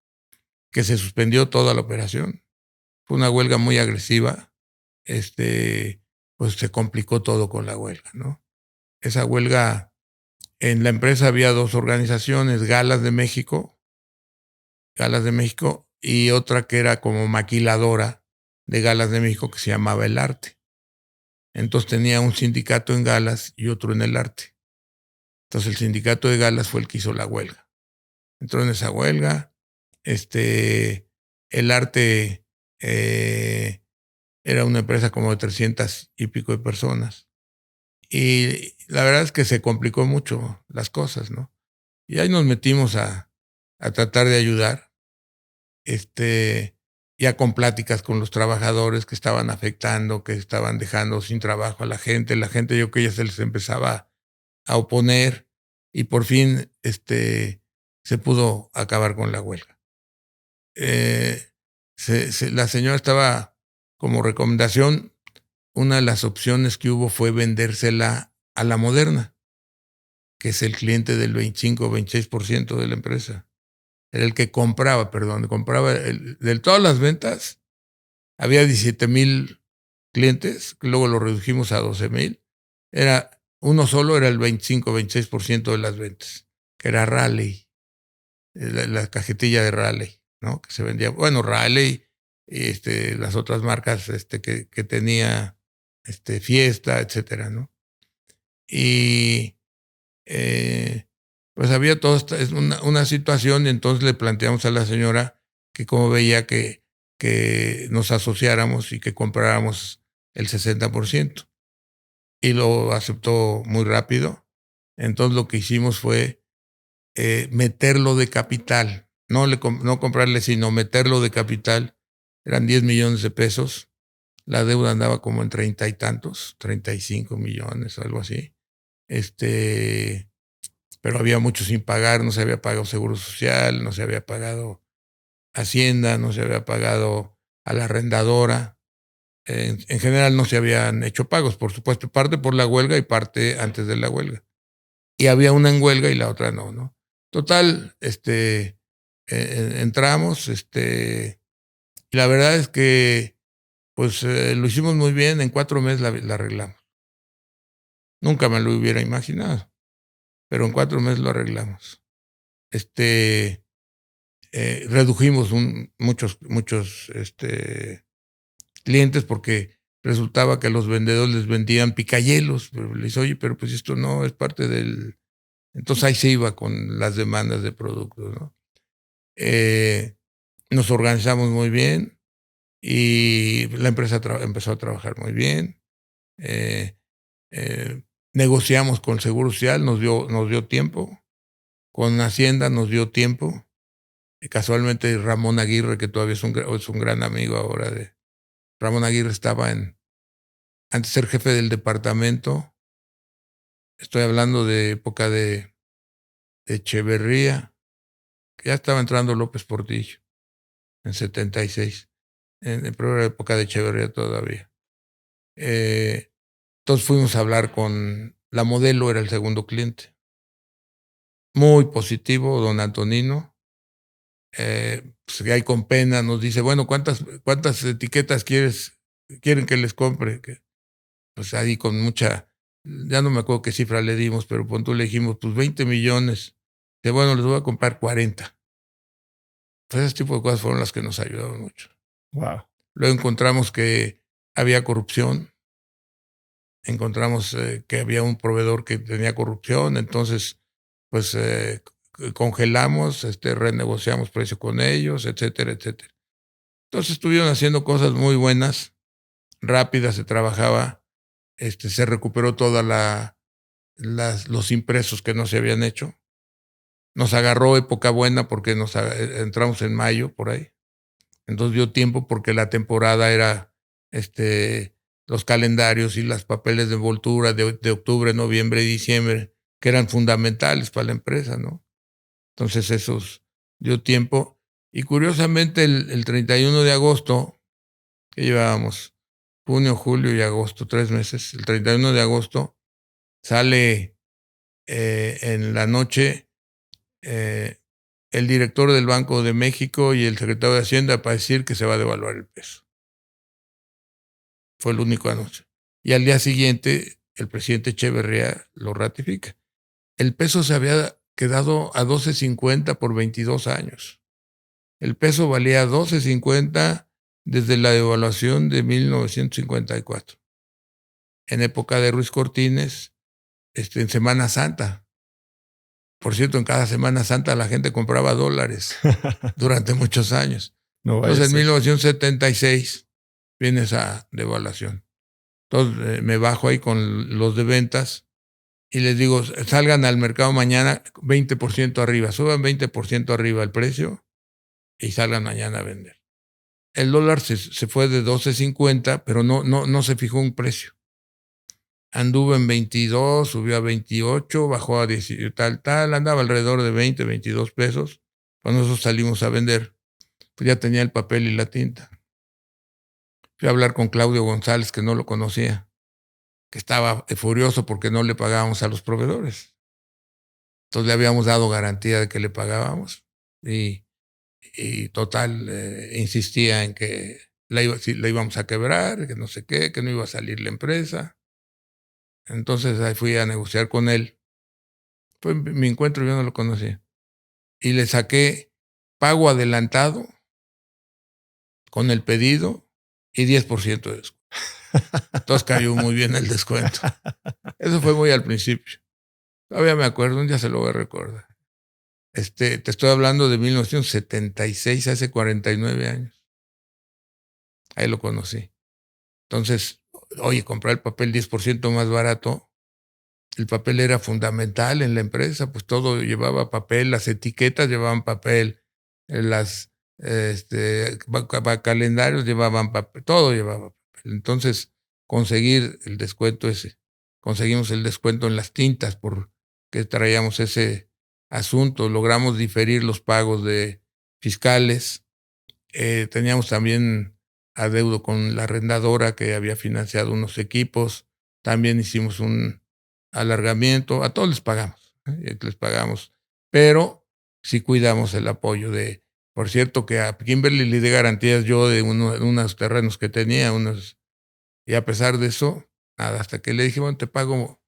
que se suspendió toda la operación. Fue una huelga muy agresiva. Pues se complicó todo con la huelga, ¿no? Esa huelga, en la empresa había 2 organizaciones, Galas de México, y otra que era como maquiladora de Galas de México que se llamaba El Arte. Entonces tenía un sindicato en Galas y otro en El Arte. Entonces el sindicato de Galas fue el que hizo la huelga. Entró en esa huelga. El Arte era una empresa como de 300 y pico de personas. Y la verdad es que se complicó mucho las cosas, ¿no? Y ahí nos metimos a tratar de ayudar. Ya con pláticas con los trabajadores que estaban afectando, que estaban dejando sin trabajo a la gente. La gente, yo que ya se les empezaba a oponer y por fin se pudo acabar con la huelga. La señora estaba como recomendación, una de las opciones que hubo fue vendérsela a la Moderna, que es el cliente del 25-26% de la empresa. Era el que compraba de todas las ventas, había 17,000 clientes, que luego lo redujimos a 12,000. Uno solo era el 25-26% de las ventas, que era Raleigh, la cajetilla de Raleigh, ¿no? Que se vendía, bueno, Raleigh, las otras marcas que tenía Fiesta, etcétera, ¿no? Y pues había toda una situación, y entonces le planteamos a la señora que como veía que nos asociáramos y que compráramos el 60%. Y lo aceptó muy rápido. Entonces lo que hicimos fue meterlo de capital, no comprarle, sino meterlo de capital. Eran 10 millones de pesos. La deuda andaba como en 30 y tantos, 35 millones o algo así. Pero había mucho sin pagar, no se había pagado Seguro Social, no se había pagado Hacienda, no se había pagado a la arrendadora. En general no se habían hecho pagos, por supuesto, parte por la huelga y parte antes de la huelga. Y había una en huelga y la otra no. Total, entramos, y la verdad es que pues lo hicimos muy bien, en 4 meses la arreglamos. Nunca me lo hubiera imaginado, pero en 4 meses lo arreglamos. Redujimos muchos clientes porque resultaba que a los vendedores les vendían picayelos. Pero les dije, oye, pero pues esto no es parte del... Entonces ahí se iba con las demandas de productos, ¿no? Nos organizamos muy bien y la empresa empezó a trabajar muy bien. Negociamos con Seguro Social, nos dio tiempo. Con Hacienda nos dio tiempo. Casualmente Ramón Aguirre, que todavía es un gran amigo ahora Ramón Aguirre estaba antes de ser jefe del departamento, Estoy hablando de época de Echeverría, que ya estaba entrando López Portillo en 76, en primera época de Echeverría todavía. Entonces fuimos a hablar con la Modelo, era el segundo cliente. Muy positivo, don Antonino. Pues ahí con pena nos dice, bueno, ¿cuántas etiquetas quieren que les compre? Pues ahí con mucha, ya no me acuerdo qué cifra le dimos, pero tú le dijimos, pues 20 millones. De bueno, les voy a comprar 40. Pues ese tipo de cosas fueron las que nos ayudaron mucho. Wow. Luego encontramos que había corrupción. Encontramos que había un proveedor que tenía corrupción. Entonces, pues congelamos, renegociamos precio con ellos, etcétera, etcétera. Entonces estuvieron haciendo cosas muy buenas, rápidas, se trabajaba, se recuperó toda los impresos que no se habían hecho. Nos agarró época buena porque entramos en mayo por ahí. Entonces dio tiempo porque la temporada era los calendarios y los papeles de envoltura de octubre, noviembre y diciembre, que eran fundamentales para la empresa, ¿no? Entonces esos dio tiempo. Y curiosamente el 31 de agosto, que llevábamos junio, julio y agosto, 3 meses, el 31 de agosto sale en la noche el director del Banco de México y el secretario de Hacienda para decir que se va a devaluar el peso. Fue el único anuncio. Y al día siguiente, el presidente Echeverría lo ratifica. El peso se había quedado a 12.50 por 22 años. El peso valía 12.50 desde la devaluación de 1954. En época de Ruiz Cortines, en Semana Santa. Por cierto, en cada Semana Santa la gente compraba dólares durante muchos años. Entonces, en 1976 viene esa devaluación. Entonces, me bajo ahí con los de ventas y les digo, salgan al mercado mañana 20% arriba, suban 20% arriba el precio y salgan mañana a vender. El dólar se fue de 12.50, pero no se fijó un precio. Anduvo en 22, subió a 28, bajó a 10, tal, andaba alrededor de 20, 22 pesos. Cuando nosotros salimos a vender, pues ya tenía el papel y la tinta. Fui a hablar con Claudio González, que no lo conocía, que estaba furioso porque no le pagábamos a los proveedores. Entonces le habíamos dado garantía de que le pagábamos y total insistía en que la íbamos a quebrar, que no sé qué, que no iba a salir la empresa. Entonces ahí fui a negociar con él. Fue mi encuentro, yo no lo conocía. Y le saqué pago adelantado con el pedido y 10% de descuento. Entonces cayó muy bien el descuento. Eso fue muy al principio. Todavía me acuerdo, un día se lo voy a recordar. Te estoy hablando de 1976, hace 49 años. Ahí lo conocí. Entonces, oye, comprar el papel 10% más barato. El papel era fundamental en la empresa, pues todo llevaba papel, las etiquetas llevaban papel, las calendarios llevaban papel, todo llevaba papel. Entonces, conseguir el descuento ese, conseguimos el descuento en las tintas porque traíamos ese asunto, logramos diferir los pagos de fiscales, teníamos también adeudo con la arrendadora que había financiado unos equipos, también hicimos un alargamiento, a todos les pagamos, pero sí cuidamos el apoyo por cierto que a Kimberly le di garantías yo de unos terrenos que tenía, y a pesar de eso, nada, hasta que le dije, bueno, te pago,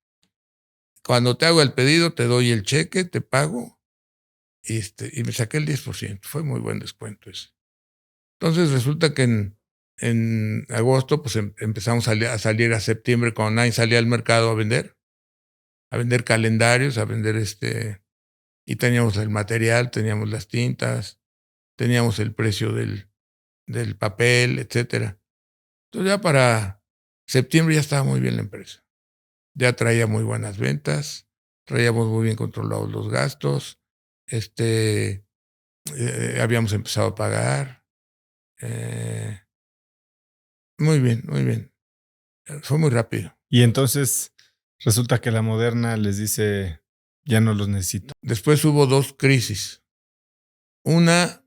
cuando te hago el pedido, te doy el cheque, te pago, y me saqué el 10%, fue muy buen descuento ese. Entonces resulta que en agosto, pues empezamos a salir a septiembre, cuando nadie salía al mercado a vender calendarios, a vender y teníamos el material, teníamos las tintas, teníamos el precio del papel, etcétera. Entonces ya para septiembre ya estaba muy bien la empresa. Ya traía muy buenas ventas, traíamos muy bien controlados los gastos, habíamos empezado a pagar. Muy bien, muy bien. Fue muy rápido. Y entonces Resulta que la Moderna les dice, ya no los necesito. Después hubo 2 crisis. Una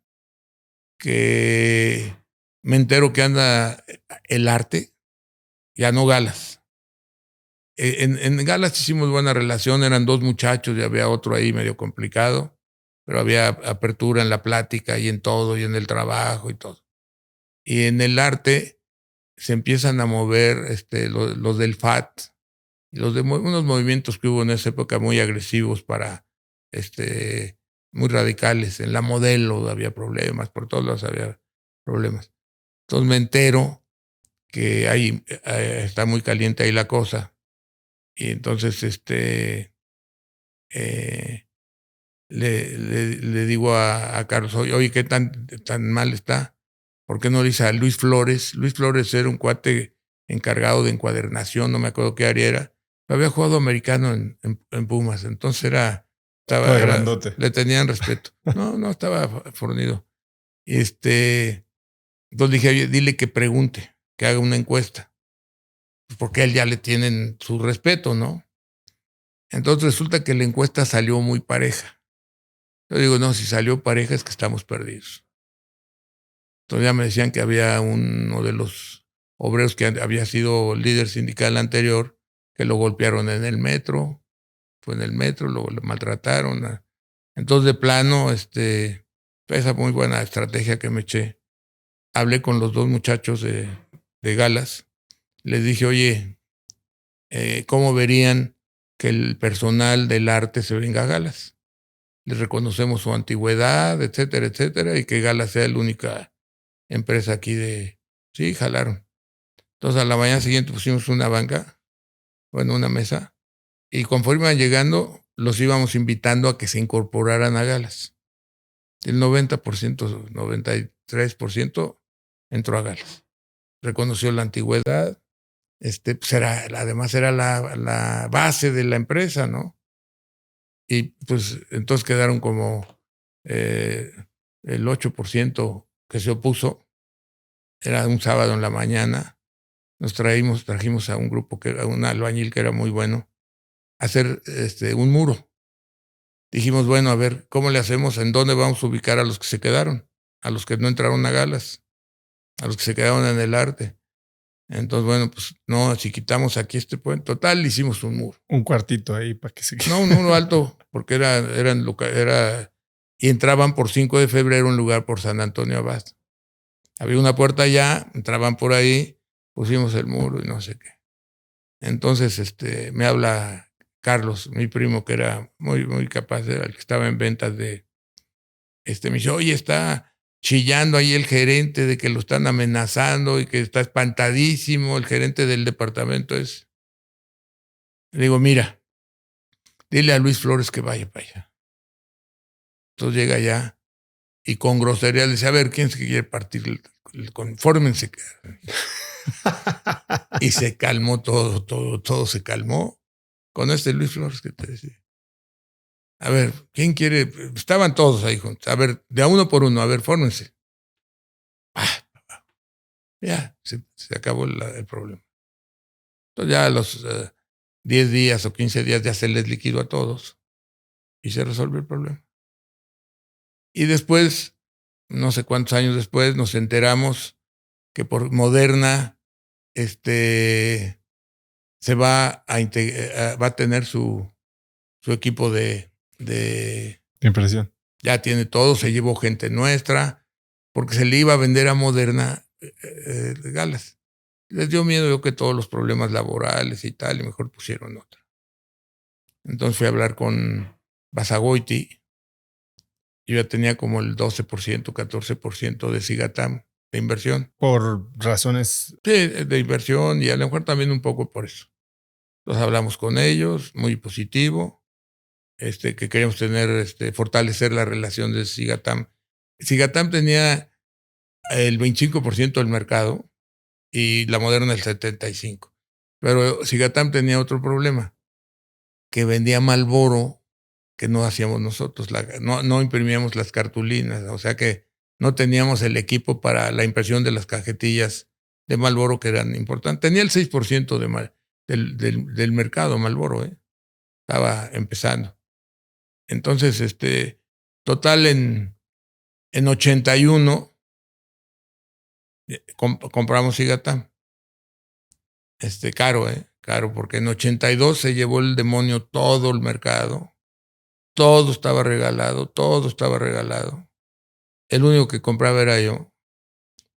que me entero que anda el arte, ya no Galas. En Galas hicimos buena relación, eran 2 muchachos y había otro ahí medio complicado, pero había apertura en la plática y en todo, y en el trabajo y todo. Y en el arte se empiezan a mover los del FAT, y unos movimientos que hubo en esa época muy agresivos para, muy radicales. En la Modelo había problemas, por todos lados había problemas. Entonces me entero que ahí está muy caliente ahí la cosa. Y entonces le digo a Carlos, oye, ¿qué tan mal está? ¿Por qué no le dice a Luis Flores? Luis Flores era un cuate encargado de encuadernación, no me acuerdo qué área era. Había jugado americano en Pumas, entonces Grandote. le tenían respeto. No, estaba fornido. Entonces dije, oye, dile que pregunte, que haga una encuesta, porque a él ya le tienen su respeto, ¿no? Entonces resulta que la encuesta salió muy pareja. Yo digo, no, si salió pareja es que estamos perdidos. Entonces ya me decían que había uno de los obreros que había sido líder sindical anterior, que lo golpearon en el metro, fue en el metro, lo maltrataron. Entonces de plano, esa muy buena estrategia que me eché. Hablé con los 2 muchachos de Galas, les dije, oye, ¿cómo verían que el personal del arte se venga a Galas? Les reconocemos su antigüedad, etcétera, etcétera, y que Galas sea la única empresa aquí de... Sí, jalaron. Entonces a la mañana siguiente pusimos una banca, una mesa, y conforme iban llegando, los íbamos invitando a que se incorporaran a Galas. El 90%, 93% entró a Galas. Reconoció la antigüedad, pues además era la base de la empresa, ¿no? Y pues entonces quedaron como el 8% que se opuso. Era un sábado en la mañana. Nos trajimos a un grupo, a un albañil que era muy bueno, a hacer un muro. Dijimos, bueno, a ver, ¿cómo le hacemos? ¿En dónde vamos a ubicar a los que se quedaron? A los que no entraron a Galas, a los que se quedaron en el arte. Entonces, bueno, pues no, si quitamos aquí este puente, total, hicimos un muro. Un cuartito ahí para que se quede. No, un muro alto, porque y entraban por 5 de febrero, un lugar por San Antonio Abad. Había una puerta allá, entraban por ahí, pusimos el muro y no sé qué. Entonces, me habla Carlos, mi primo, que era muy, muy capaz, era el que estaba en ventas me dice, oye, está chillando ahí el gerente de que lo están amenazando y que está espantadísimo, el gerente del departamento es. Le digo, mira, dile a Luis Flores que vaya para allá. Entonces llega allá y con grosería le dice, a ver, ¿quién es que quiere partir? Confórmense. Y se calmó todo se calmó con Luis Flores que te decía. A ver, ¿quién quiere? Estaban todos ahí juntos. A ver, de a uno por uno, a ver, fórmense. Ya, se acabó el problema. Entonces ya a los 10 días o 15 días ya se les liquidó a todos y se resolvió el problema. Y después, no sé cuántos años después, nos enteramos que por Moderna se va a tener su equipo de impresión. Ya tiene todo, se llevó gente nuestra, porque se le iba a vender a Moderna Galas. Les dio miedo yo que todos los problemas laborales y tal, y mejor pusieron otra. Entonces fui a hablar con Basagoiti. Yo ya tenía como el 12%, 14% de Sigatam de inversión. ¿Por razones? Sí, de inversión y a lo mejor también un poco por eso. Entonces hablamos con ellos, muy positivo, que queríamos fortalecer la relación de Sigatam. Sigatam tenía el 25% del mercado y la Moderna el 75%. Pero Sigatam tenía otro problema, que vendía Marlboro que no hacíamos nosotros, no imprimíamos las cartulinas, o sea que no teníamos el equipo para la impresión de las cajetillas de Marlboro que eran importantes. Tenía el 6% del mercado Marlboro, estaba empezando. Entonces, total en 81 compramos Cigatam. Caro, porque en 82 se llevó el demonio todo el mercado. Todo estaba regalado. El único que compraba era yo.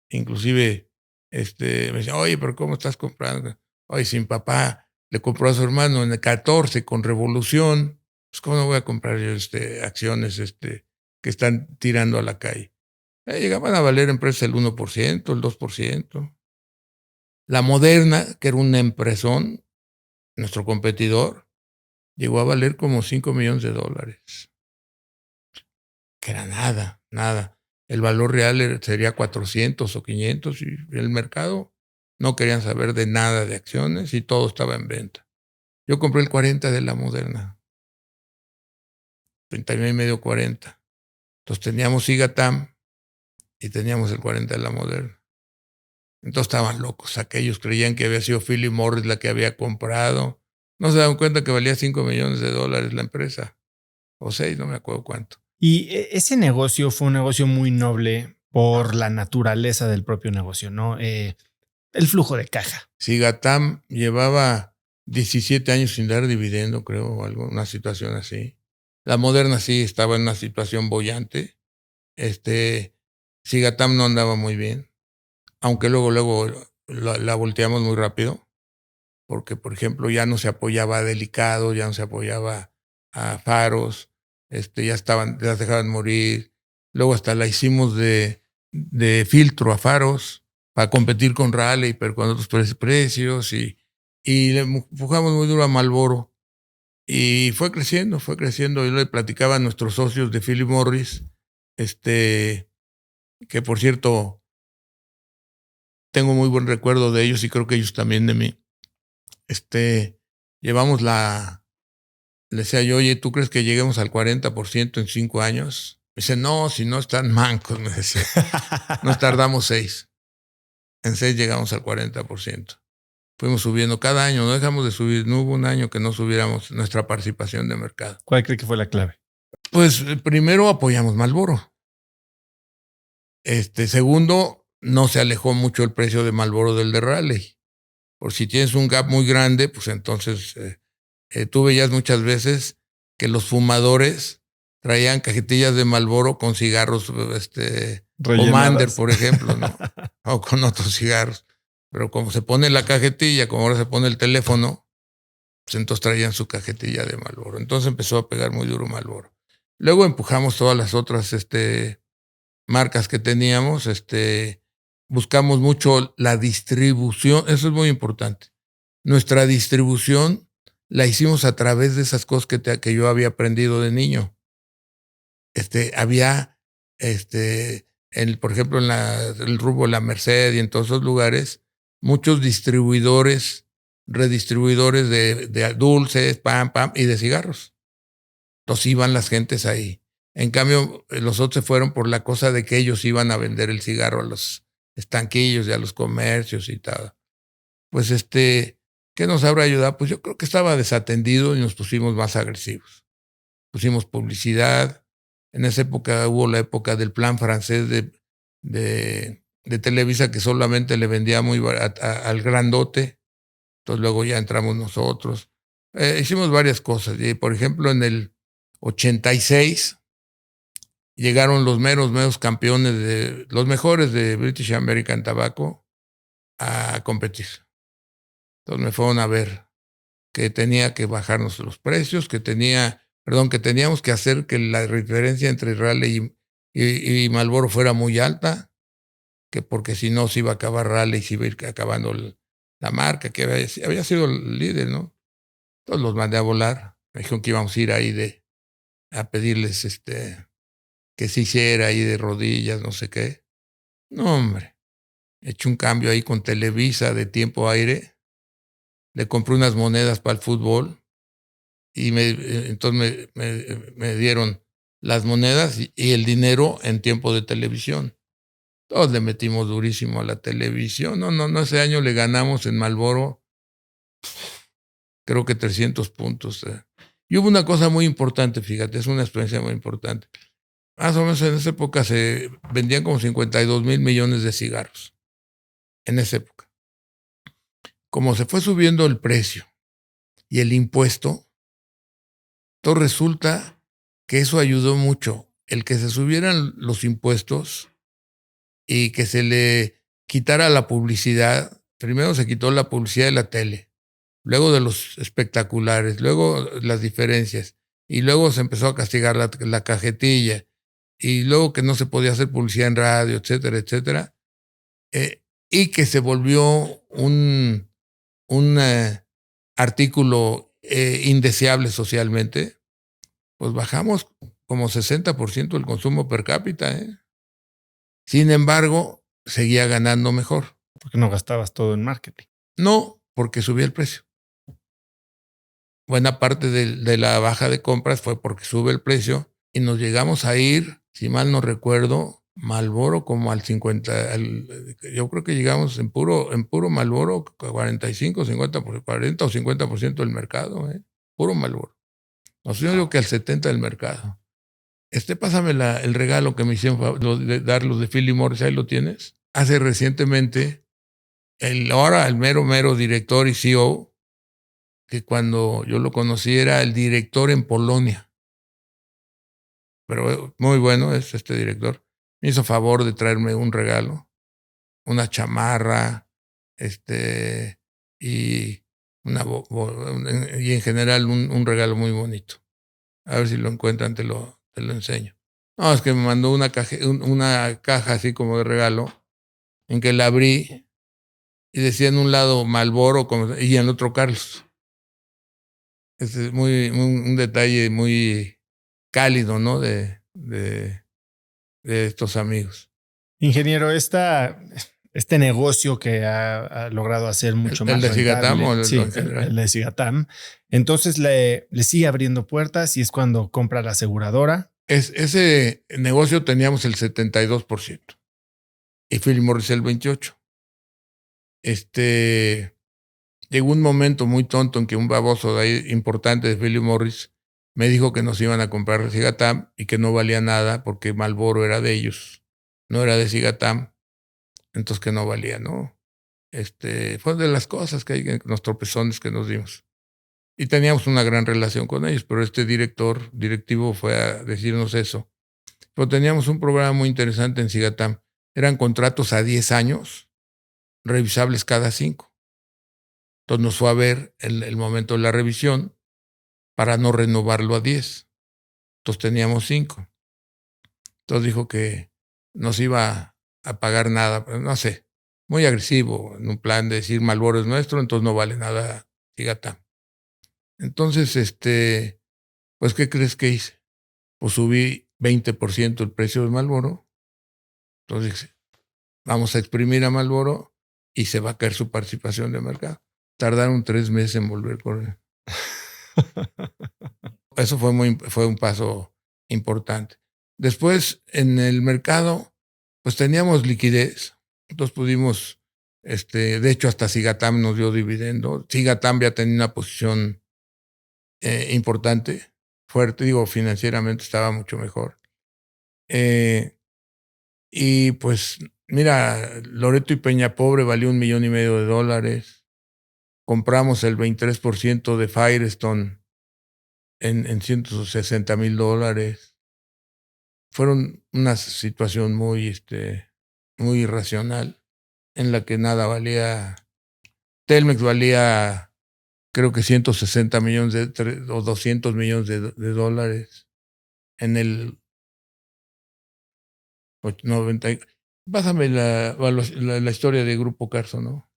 Inclusive, me decía, oye, pero ¿cómo estás comprando? Oye, sin papá le compró a su hermano en el 14 con Revolución. Pues, ¿cómo no voy a comprar yo acciones que están tirando a la calle? Llegaban a valer empresas el 1%, el 2%. La Moderna, que era una empresón, nuestro competidor, llegó a valer como $5 millones. Que era nada. El valor real sería 400 o 500 y el mercado no querían saber de nada de acciones y todo estaba en venta. Yo compré el 40 de la Moderna. 39.5, 40. Entonces teníamos Cigatam y teníamos el 40 de la Moderna. Entonces estaban locos. Aquellos creían que había sido Philip Morris la que había comprado. No se daban cuenta que valía $5 millones la empresa. O 6, no me acuerdo cuánto. Y ese negocio fue un negocio muy noble por la naturaleza del propio negocio, ¿no? El flujo de caja. Cigatam llevaba 17 años sin dar dividendo, creo, o algo, una situación así. La Moderna sí estaba en una situación boyante. Cigatam no andaba muy bien, aunque luego la volteamos muy rápido, porque, por ejemplo, ya no se apoyaba a Delicado, ya no se apoyaba a Faros, ya las dejaban morir. Luego hasta la hicimos de filtro a Faros para competir con Raleigh, pero con otros precios, y le empujamos muy duro a Marlboro. Y fue creciendo. Yo le platicaba a nuestros socios de Philip Morris, que por cierto, tengo muy buen recuerdo de ellos y creo que ellos también de mí. Llevamos le decía yo, oye, ¿tú crees que lleguemos al 40% en 5 años? Me dice, no, si no están mancos, me decía. Nos tardamos 6. En 6 llegamos al 40%. Fuimos subiendo cada año, no dejamos de subir. No hubo un año que no subiéramos nuestra participación de mercado. ¿Cuál cree que fue la clave? Pues primero apoyamos Marlboro. Segundo, no se alejó mucho el precio de Marlboro del de Raleigh. Por si tienes un gap muy grande, pues entonces tú veías muchas veces que los fumadores traían cajetillas de Marlboro con cigarros, Commander, por ejemplo, ¿no? O con otros cigarros. Pero como se pone la cajetilla, como ahora se pone el teléfono, pues entonces traían su cajetilla de Marlboro. Entonces empezó a pegar muy duro Marlboro. Luego empujamos todas las otras marcas que teníamos. Buscamos mucho la distribución. Eso es muy importante. Nuestra distribución la hicimos a través de esas cosas que yo había aprendido de niño. Había, por ejemplo, en el rubro La Merced y en todos esos lugares, muchos redistribuidores de dulces, pam, y de cigarros. Entonces iban las gentes ahí. En cambio, los otros se fueron por la cosa de que ellos iban a vender el cigarro a los estanquillos y a los comercios y tal. Pues, ¿qué nos habrá ayudado? Pues yo creo que estaba desatendido y nos pusimos más agresivos. Pusimos publicidad. En esa época hubo la época del plan francés de Televisa, que solamente le vendía muy barato al grandote. Entonces luego ya entramos nosotros. Hicimos varias cosas. Y, por ejemplo, en el 86 llegaron los meros campeones, los mejores de British American Tobacco a competir. Entonces me fueron a ver que tenía que bajarnos los precios, que teníamos que hacer que la diferencia entre Raleigh y Marlboro fuera muy alta, que porque si no se iba a acabar Raleigh, se iba a ir acabando la marca, que había sido el líder, ¿no? Entonces los mandé a volar. Me dijeron que íbamos a ir ahí a pedirles que se hiciera ahí de rodillas, no sé qué. No, hombre. He hecho un cambio ahí con Televisa de tiempo aire. Le compré unas monedas para el fútbol y entonces me dieron las monedas y el dinero en tiempo de televisión. Todos le metimos durísimo a la televisión. No, ese año le ganamos en Marlboro creo que 300 puntos. Y hubo una cosa muy importante, fíjate, es una experiencia muy importante. Más o menos en esa época se vendían como 52,000 millones de cigarros. En esa época. Como se fue subiendo el precio y el impuesto, todo resulta que eso ayudó mucho. El que se subieran los impuestos y que se le quitara la publicidad. Primero se quitó la publicidad de la tele, luego de los espectaculares, luego las diferencias, y luego se empezó a castigar la cajetilla, y luego que no se podía hacer publicidad en radio, etcétera, etcétera, y que se volvió un artículo indeseable socialmente, pues bajamos como 60% el consumo per cápita. Sin embargo, seguía ganando mejor. Porque no gastabas todo en marketing. No, porque subía el precio. Buena parte de la baja de compras fue porque sube el precio y nos llegamos a ir, si mal no recuerdo, Marlboro como al 50, yo creo que llegamos en puro Marlboro 45, 50, 40 o 50% del mercado, puro Marlboro. O sea, yo digo que al 70% del mercado. Pásame el regalo que me hicieron dar los de Philip Morris, ahí lo tienes. Hace recientemente, ahora el mero director y CEO, que cuando yo lo conocí era el director en Polonia. Pero muy bueno es este director. Me hizo favor de traerme un regalo, una chamarra, y en general un regalo muy bonito. A ver si lo encuentran, te lo enseño. No, es que me mandó una caja así como de regalo, en que la abrí y decía en un lado Marlboro y en el otro Carlos. Es un detalle muy cálido, ¿no? De estos amigos. Ingeniero, este negocio que ha logrado hacer mucho más ¿El de Cigatam o sí, el de Cigatam. Entonces le sigue abriendo puertas y es cuando compra la aseguradora. Ese negocio teníamos el 72% y Philip Morris el 28%. Llegó un momento muy tonto en que un baboso de ahí importante de Philip Morris me dijo que nos iban a comprar Cigatam y que no valía nada porque Marlboro era de ellos, no era de Cigatam, entonces que no valía, ¿no? Fue de las cosas que hay en los tropezones que nos dimos. Y teníamos una gran relación con ellos, pero este directivo fue a decirnos eso. Pero teníamos un programa muy interesante en Cigatam. Eran contratos a 10 años, revisables cada 5. Entonces nos fue a ver el momento de la revisión para no renovarlo a 10. Entonces teníamos 5. Entonces dijo que nos iba a pagar nada, pero no sé, muy agresivo, en un plan de decir Marlboro es nuestro, entonces no vale nada Cigatam. Entonces, pues, ¿qué crees que hice? Pues subí 20% el precio de Marlboro. Entonces dije, vamos a exprimir a Marlboro y se va a caer su participación de mercado. Tardaron 3 meses en volver con él. Eso fue un paso importante. Después, en el mercado, pues teníamos liquidez. Entonces pudimos, de hecho, hasta Cigatam nos dio dividendo. Cigatam ya tenía una posición importante, fuerte, financieramente estaba mucho mejor. Y pues, mira, Loreto y Peña Pobre valió $1.5 million. Compramos el 23% de Firestone en $160,000. Fueron una situación muy irracional en la que nada valía. Telmex valía, creo que 160 millones o 200 millones de dólares en el 90. Pásame la historia de Grupo Carso, ¿no?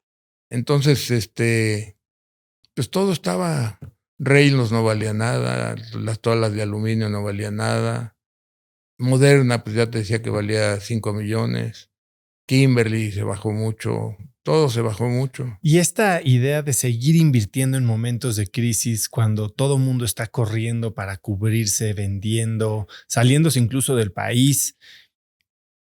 Entonces, pues todo estaba. Reynolds no valía nada, las toallas de aluminio no valían nada. Moderna, pues ya te decía que valía 5 millones. Kimberly se bajó mucho. Todo se bajó mucho. Y esta idea de seguir invirtiendo en momentos de crisis, cuando todo el mundo está corriendo para cubrirse, vendiendo, saliéndose incluso del país,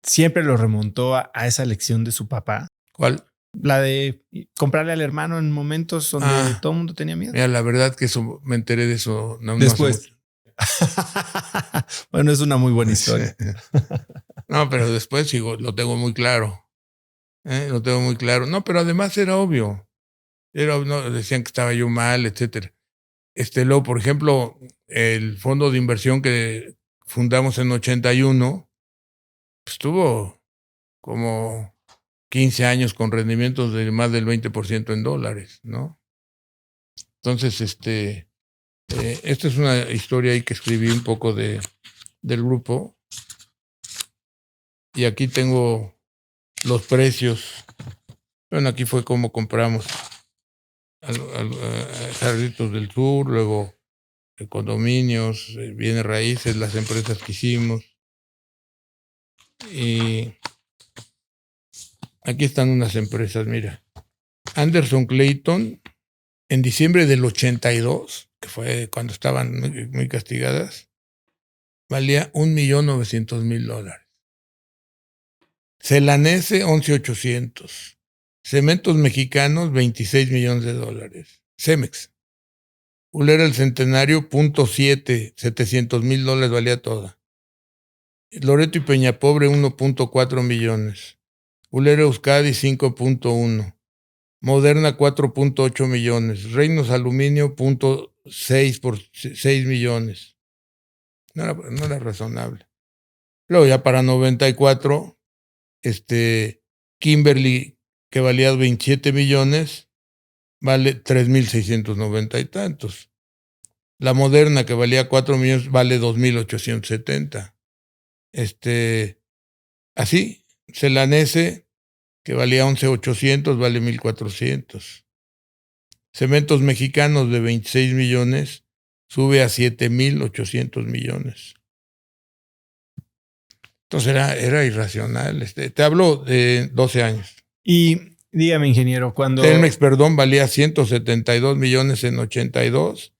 siempre lo remontó a esa lección de su papá. ¿Cuál? La de comprarle al hermano en momentos donde todo el mundo tenía miedo. Mira, la verdad que eso me enteré de eso Después. No Bueno, es una muy buena historia. No, pero después sigo, lo tengo muy claro. Lo tengo muy claro. No, pero además era obvio. No, decían que estaba yo mal, etcétera. Luego, por ejemplo, el fondo de inversión que fundamos en 81, pues tuvo como 15 años con rendimientos de más del 20% en dólares, ¿no? Entonces, esta es una historia ahí que escribí un poco del grupo. Y aquí tengo los precios. Bueno, aquí fue como compramos a Jarditos del Sur, luego condominios, bienes raíces, las empresas que hicimos. Y aquí están unas empresas, mira. Anderson Clayton, en diciembre del 82, que fue cuando estaban muy, muy castigadas, valía $1,900,000. Celanese, 11,800. Cementos Mexicanos, $26 millones. Cemex. Ulera El Centenario, .7, $700,000 valía toda. Loreto y Peñapobre, 1.4 millones. Ulera Euskadi, 5.1. Moderna, 4.8 millones. Reinos Aluminio, .6 por 6 millones. No era razonable. Luego ya para 94, Kimberly, que valía 27 millones, vale 3,690 y tantos. La Moderna, que valía 4 millones, vale 2,870. Así, Celanese, que valía 11,800, vale 1,400. Cementos Mexicanos de 26 millones, sube a 7,800 millones. Entonces era irracional. Te hablo de 12 años. Y dígame, ingeniero, cuando... Telmex, perdón, valía 172 millones en 82,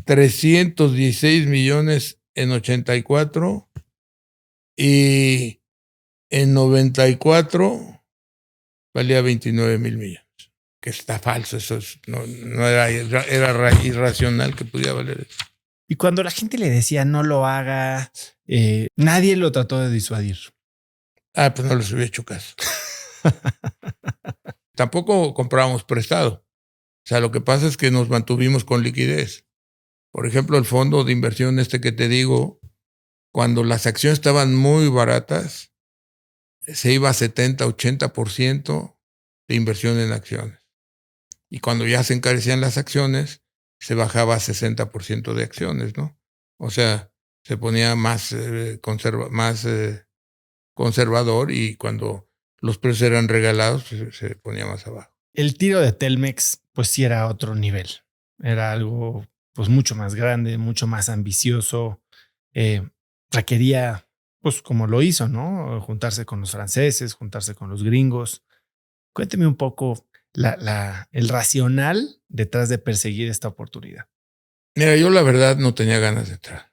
316 millones en 84 y en 94 valía 29,000 millones. Que está falso, eso no era irracional que pudiera valer eso. Y cuando la gente le decía no lo haga, nadie lo trató de disuadir. Pues no les hubiera hecho caso. Tampoco comprábamos prestado. O sea, lo que pasa es que nos mantuvimos con liquidez. Por ejemplo, el fondo de inversión que te digo, cuando las acciones estaban muy baratas, se iba a 70-80% de inversión en acciones. Y cuando ya se encarecían las acciones, se bajaba a 60% de acciones, ¿no? O sea, se ponía más conservador, y cuando los precios eran regalados, se ponía más abajo. El tiro de Telmex, pues sí era otro nivel. Era algo pues mucho más grande, mucho más ambicioso. Requería, pues como lo hizo, ¿no? Juntarse con los franceses, juntarse con los gringos. Cuénteme un poco el racional detrás de perseguir esta oportunidad. Mira, yo la verdad no tenía ganas de entrar.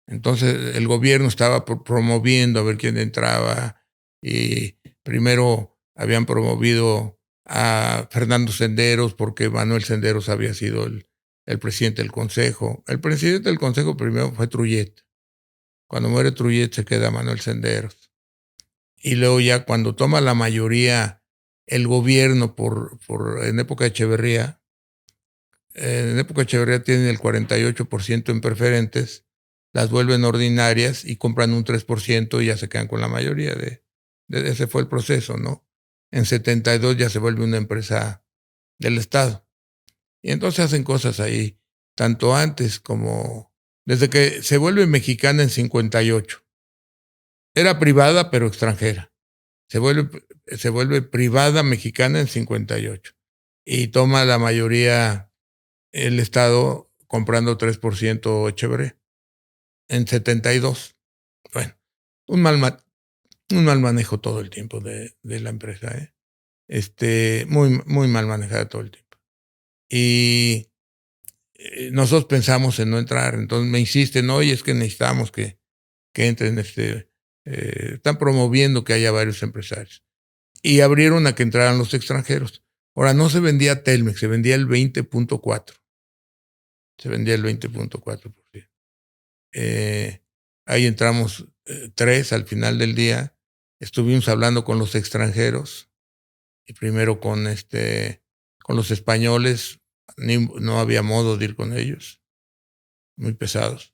Entonces el gobierno estaba promoviendo a ver quién entraba, y primero habían promovido a Fernando Senderos porque Manuel Senderos había sido el presidente del consejo. El presidente del consejo primero fue Trullet. Cuando muere Trullet se queda Manuel Senderos. Y luego ya cuando toma la mayoría el gobierno en época de Echeverría, tienen el 48% en preferentes, las vuelven ordinarias y compran un 3% y ya se quedan con la mayoría. Ese fue el proceso, ¿no? En 72 ya se vuelve una empresa del Estado. Y entonces hacen cosas ahí, tanto antes como desde que se vuelve mexicana en 58. Era privada pero extranjera. Se vuelve privada mexicana en 58. Y toma la mayoría el Estado comprando 3% Echeverría en 72. Bueno, un mal manejo todo el tiempo de la empresa, muy, muy mal manejada todo el tiempo. Y nosotros pensamos en no entrar. Entonces me insisten, oye, es que necesitamos que entren. Están promoviendo que haya varios empresarios. y abrieron a que entraran los extranjeros. Ahora, no se vendía Telmex, se vendía el 20.4%. Se vendía el 20.4%. Ahí entramos 3 al final del día. Estuvimos hablando con los extranjeros y primero con los españoles. No había modo de ir con ellos, muy pesados.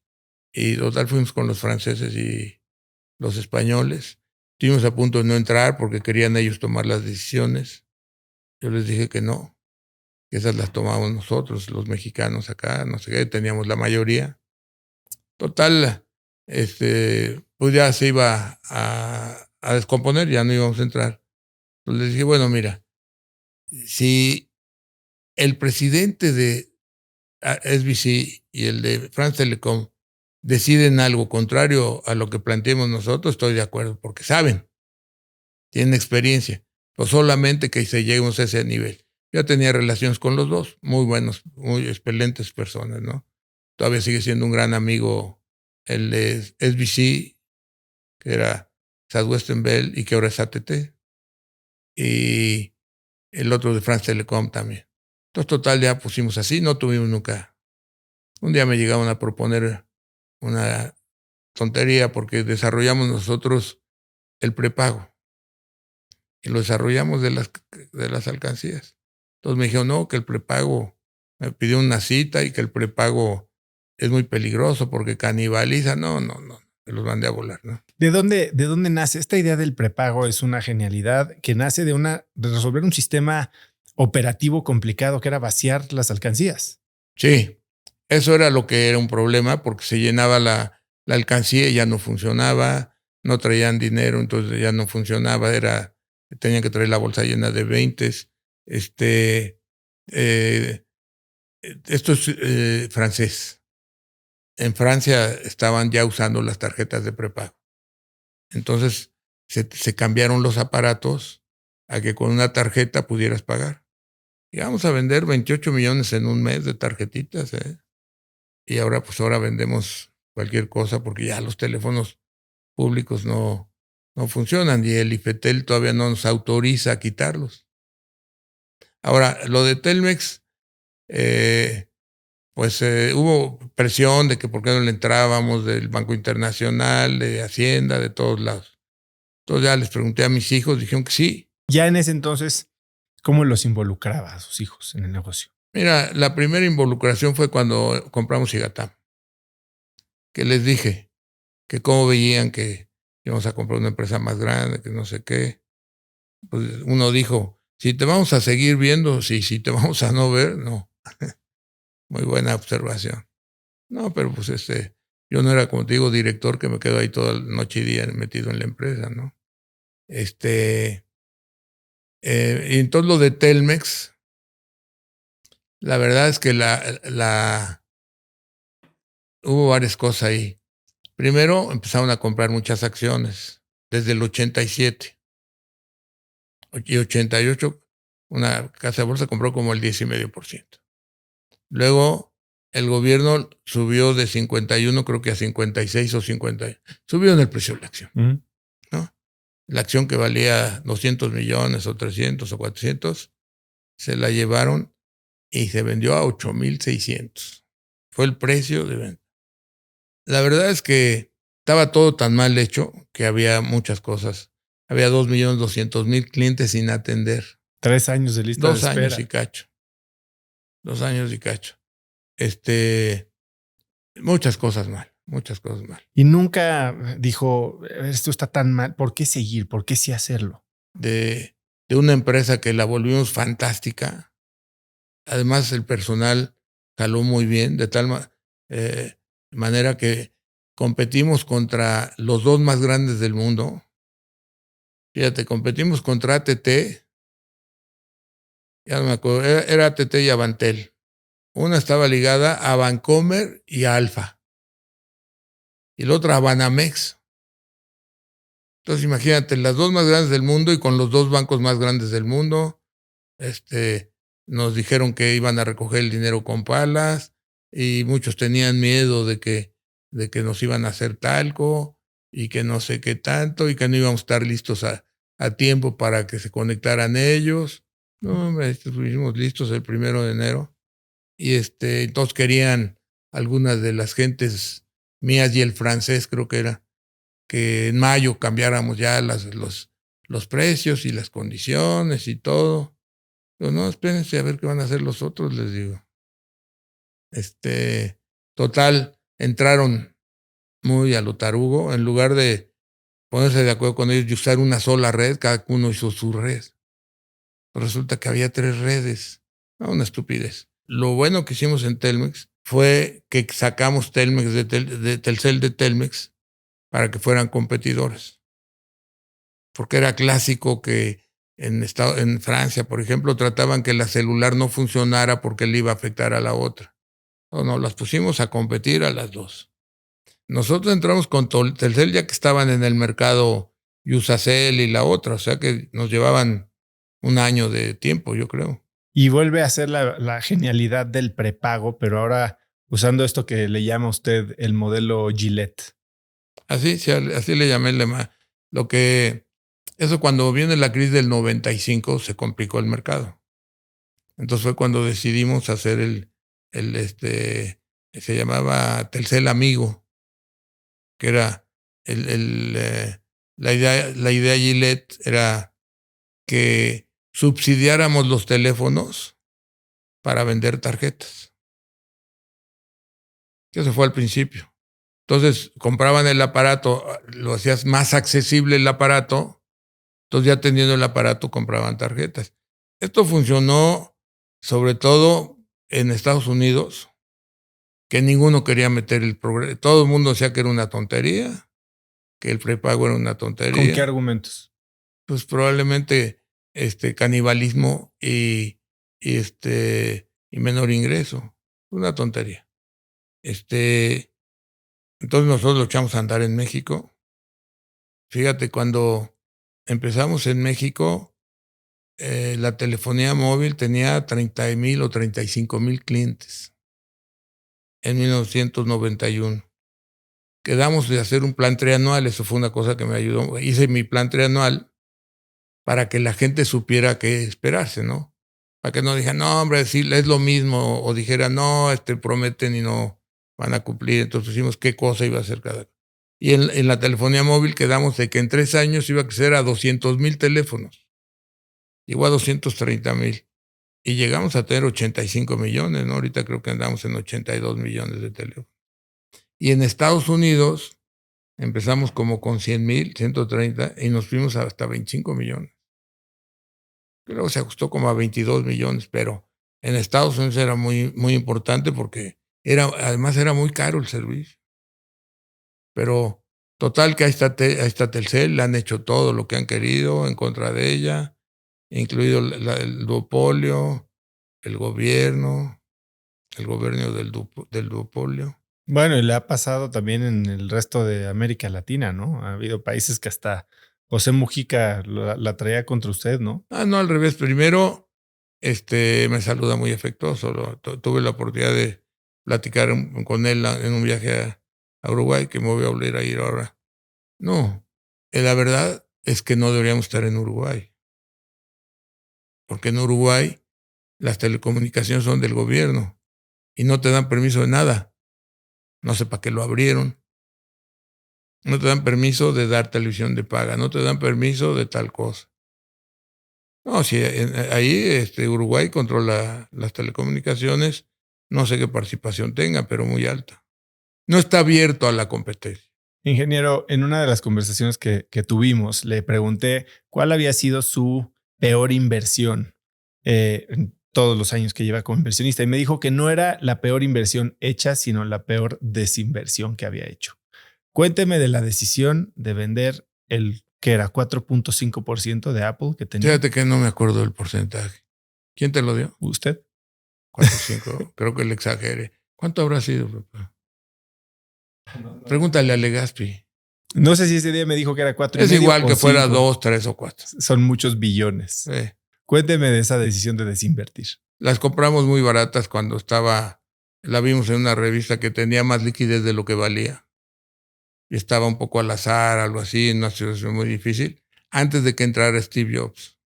Y total fuimos con los franceses y los españoles. Estuvimos a punto de no entrar porque querían ellos tomar las decisiones. Yo les dije que no, que esas las tomamos nosotros, los mexicanos acá, no sé qué, teníamos la mayoría. Total, pues ya se iba a descomponer, ya no íbamos a entrar. Entonces les dije, bueno, mira, si el presidente de SBC y el de France Telecom deciden algo contrario a lo que planteemos nosotros, estoy de acuerdo, porque saben, tienen experiencia, pero solamente que lleguemos a ese nivel. Yo tenía relaciones con los dos, muy buenos, muy excelentes personas, ¿no? Todavía sigue siendo un gran amigo el de SBC, que era Southwestern Bell y que ahora es AT&T, y el otro de France Telecom también. Entonces, total, ya pusimos así, no tuvimos nunca. Un día me llegaron a proponer una tontería porque desarrollamos nosotros el prepago y lo desarrollamos de las alcancías. Entonces me dijeron, no, que el prepago, me pidió una cita y que el prepago es muy peligroso porque canibaliza. No, se los mandé a volar, ¿no? ¿De dónde nace esta idea del prepago? Es una genialidad que nace de resolver un sistema operativo complicado que era vaciar las alcancías. Sí, eso era lo que era un problema porque se llenaba la alcancía y ya no funcionaba, no traían dinero, entonces ya no funcionaba, tenían que traer la bolsa llena de 20. Esto es francés. En Francia estaban ya usando las tarjetas de prepago. Entonces se cambiaron los aparatos a que con una tarjeta pudieras pagar. Y vamos a vender 28 millones en un mes de tarjetitas, ¿eh? Y ahora vendemos cualquier cosa porque ya los teléfonos públicos no funcionan y el IFETEL todavía no nos autoriza a quitarlos. Ahora, lo de Telmex, hubo presión de que por qué no le entrábamos del Banco Internacional, de Hacienda, de todos lados. Entonces ya les pregunté a mis hijos, dijeron que sí. Ya en ese entonces, ¿cómo los involucraba a sus hijos en el negocio? Mira, la primera involucración fue cuando compramos Cigatam, que les dije que cómo veían que íbamos a comprar una empresa más grande, que no sé qué. Pues uno dijo, si te vamos a seguir viendo, sí, si te vamos a no ver, no. Muy buena observación. No, pero pues yo no era, como te digo, director que me quedo ahí toda la noche y día metido en la empresa, ¿no? Y entonces lo de Telmex, la verdad es que hubo varias cosas ahí. Primero empezaron a comprar muchas acciones desde el 87. Y 88, una casa de bolsa compró como el 10,5%. Luego el gobierno subió de 51, creo que a 56 o 50. Subió en el precio de la acción. ¿No? La acción que valía 200 millones o 300 o 400, se la llevaron y se vendió a 8,600. Fue el precio de venta. La verdad es que estaba todo tan mal hecho que había muchas cosas. Había 2,200,000 clientes sin atender. 3 años de lista de espera. 2 años y cacho. 2 años y cacho. Muchas cosas mal. Y nunca dijo, esto está tan mal, ¿por qué seguir? ¿Por qué sí hacerlo? De una empresa que la volvimos fantástica. Además, el personal jaló muy bien, de tal manera que competimos contra los dos más grandes del mundo. Fíjate, competimos contra AT&T. Ya no me acuerdo, era AT&T y Avantel. Una estaba ligada a Bancomer y a Alfa. Y la otra a Banamex. Entonces imagínate, las dos más grandes del mundo y con los dos bancos más grandes del mundo. Nos dijeron que iban a recoger el dinero con palas y muchos tenían miedo de que nos iban a hacer talco y que no sé qué tanto y que no íbamos a estar listos a tiempo para que se conectaran ellos. No, hombre, estuvimos listos el 1 de enero. Y entonces querían algunas de las gentes mías y el francés, creo que era, que en mayo cambiáramos ya los precios y las condiciones y todo. Pero no, espérense a ver qué van a hacer los otros, les digo. Total, entraron muy a lo tarugo. En lugar de ponerse de acuerdo con ellos y usar una sola red, cada uno hizo su red. Resulta que había 3 redes. No, una estupidez. Lo bueno que hicimos en Telmex fue que sacamos Telmex de Telcel de Telmex para que fueran competidores. Porque era clásico que en Francia, por ejemplo, trataban que la celular no funcionara porque le iba a afectar a la otra. No, las pusimos a competir a las dos. Nosotros entramos con Telcel ya que estaban en el mercado Usacell y la otra, o sea que nos llevaban un año de tiempo, yo creo. Y vuelve a ser la genialidad del prepago, pero ahora usando esto que le llama usted el modelo Gillette. Así le llamé el lema. Eso cuando viene la crisis del 95 se complicó el mercado. Entonces fue cuando decidimos hacer se llamaba Telcel Amigo, que era la idea Gillette era que subsidiáramos los teléfonos para vender tarjetas. Eso fue al principio. Entonces compraban el aparato, lo hacías más accesible el aparato, entonces ya teniendo el aparato compraban tarjetas. Esto funcionó sobre todo en Estados Unidos, que ninguno quería meter el progreso. Todo el mundo decía que era una tontería, que el prepago era una tontería. ¿Con qué argumentos? Pues probablemente canibalismo y menor ingreso. Una tontería. Entonces nosotros lo echamos a andar en México. Fíjate, cuando empezamos en México, la telefonía móvil tenía 30,000 o 35,000 clientes en 1991. Quedamos de hacer un plan trianual, eso fue una cosa que me ayudó. Hice mi plan trianual para que la gente supiera qué esperarse, ¿no? Para que no dijeran, no, hombre, sí, es lo mismo, o dijeran, no, prometen y no van a cumplir. Entonces hicimos qué cosa iba a hacer cada uno. Y en la telefonía móvil quedamos de que en 3 años iba a crecer a 200,000 teléfonos. Llegó a 230,000. Y llegamos a tener 85 millones, ¿no? Ahorita creo que andamos en 82 millones de teléfonos. Y en Estados Unidos empezamos como con 100,000, 130, y nos fuimos hasta 25 millones. Luego se ajustó como a 22 millones, pero en Estados Unidos era muy, muy importante porque además era muy caro el servicio. Pero total que ahí está Telcel, le han hecho todo lo que han querido en contra de ella, incluido el duopolio, el gobierno del duopolio. Bueno, y le ha pasado también en el resto de América Latina, ¿no? Ha habido países que hasta José Mujica la traía contra usted, ¿no? No, al revés. Primero, me saluda muy afectuoso. Tuve la oportunidad de platicar con él en un viaje a Uruguay, que me voy a volver a ir ahora. No, la verdad es que no deberíamos estar en Uruguay. Porque en Uruguay las telecomunicaciones son del gobierno y no te dan permiso de nada. No sé para qué lo abrieron. No te dan permiso de dar televisión de paga. No te dan permiso de tal cosa. No, si ahí Uruguay controla las telecomunicaciones, no sé qué participación tenga, pero muy alta. No está abierto a la competencia. Ingeniero, en una de las conversaciones que tuvimos, le pregunté cuál había sido su peor inversión en todos los años que lleva como inversionista, y me dijo que no era la peor inversión hecha, sino la peor desinversión que había hecho. Cuénteme de la decisión de vender el que era 4.5% de Apple que tenía. Fíjate que no me acuerdo del porcentaje. ¿Quién te lo dio? ¿Usted? 4.5. Creo que le exagere. ¿Cuánto habrá sido, papá? Pregúntale a Legaspi. No sé si ese día me dijo que era 4. Es igual que fuera 2, 3 o 4. Son muchos billones. Cuénteme de esa decisión de desinvertir. Las compramos muy baratas cuando la vimos en una revista que tenía más liquidez de lo que valía. Y estaba un poco al azar, algo así, en una situación muy difícil. antes de que entrara Steve Jobs.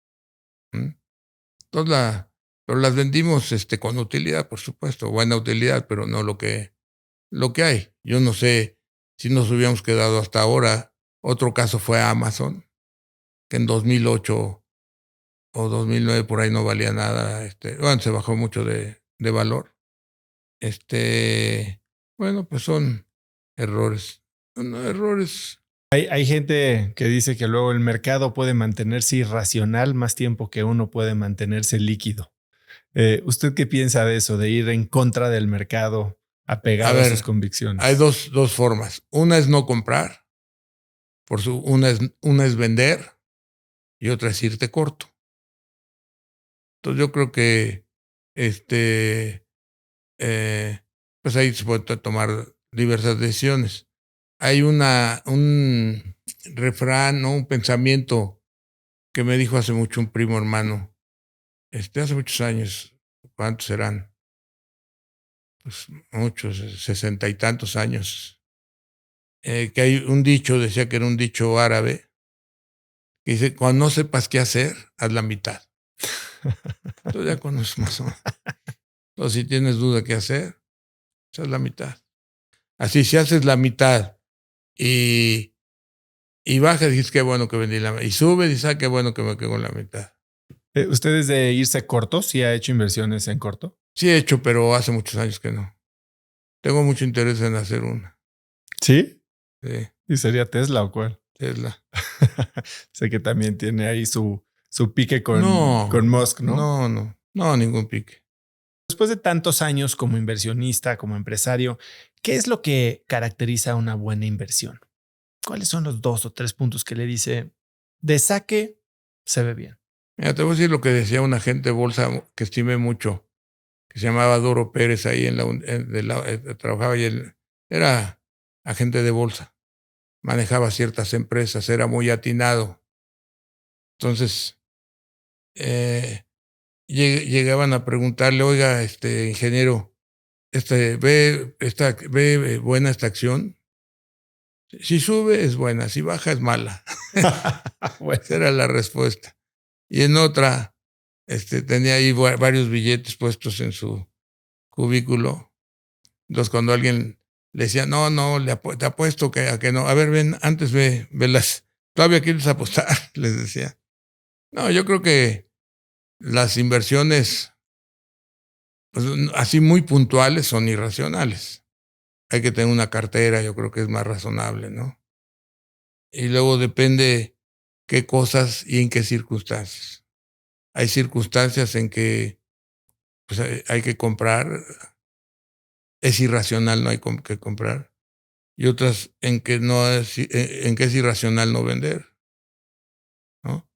Entonces pero las vendimos con utilidad, por supuesto, buena utilidad, pero no lo que hay. Yo no sé si nos hubiéramos quedado hasta ahora. Otro caso fue Amazon, que en 2008 o 2009 por ahí no valía nada. Se bajó mucho de valor. Bueno, pues son errores. Son errores. Hay gente que dice que luego el mercado puede mantenerse irracional más tiempo que uno puede mantenerse líquido. ¿Usted qué piensa de eso, de ir en contra del mercado, apegado a sus convicciones? Hay dos formas. Una es no comprar, una es vender y otra es irte corto. Entonces yo creo que pues ahí se puede tomar diversas decisiones. Hay un refrán, ¿no? Un pensamiento que me dijo hace mucho un primo hermano, hace muchos años. ¿Cuántos serán? Pues muchos, 60 y tantos años. Que hay un dicho, decía que era un dicho árabe, que dice, cuando no sepas qué hacer, haz la mitad. Tú ya conoces más o menos. Entonces, si tienes duda qué hacer, haz la mitad. Así, si haces la mitad y bajas, dices qué bueno que vendí la mitad. Y sube, dices, qué bueno que me quedo en la mitad. ¿Usted es de irse corto? ¿Sí ha hecho inversiones en corto? Sí he hecho, pero hace muchos años que no. Tengo mucho interés en hacer una. ¿Sí? Sí. ¿Y sería Tesla o cuál? Tesla. Sé que también tiene ahí su pique con Musk, ¿no? No, ningún pique. Después de tantos años como inversionista, como empresario, ¿qué es lo que caracteriza una buena inversión? ¿Cuáles son los 2 o 3 puntos que le dice de saque se ve bien? Mira, te voy a decir lo que decía un agente de bolsa que estimé mucho, que se llamaba Doro Pérez, ahí trabajaba y él era agente de bolsa, manejaba ciertas empresas, era muy atinado. Entonces, llegaban a preguntarle, oiga, ingeniero, ¿ve buena esta acción? Si sube es buena, si baja es mala. Bueno. Esa era la respuesta. Y en otra, tenía ahí varios billetes puestos en su cubículo. Entonces, cuando alguien le decía, no, te apuesto a que no. A ver, ven, antes ve las. ¿Todavía quieres apostar? Les decía. No, yo creo que las inversiones, pues, así muy puntuales, son irracionales. Hay que tener una cartera, yo creo que es más razonable, ¿no? Y luego depende qué cosas y en qué circunstancias. Hay circunstancias en que pues, hay que comprar, es irracional, no hay que comprar. Y otras en que es irracional no vender, ¿no?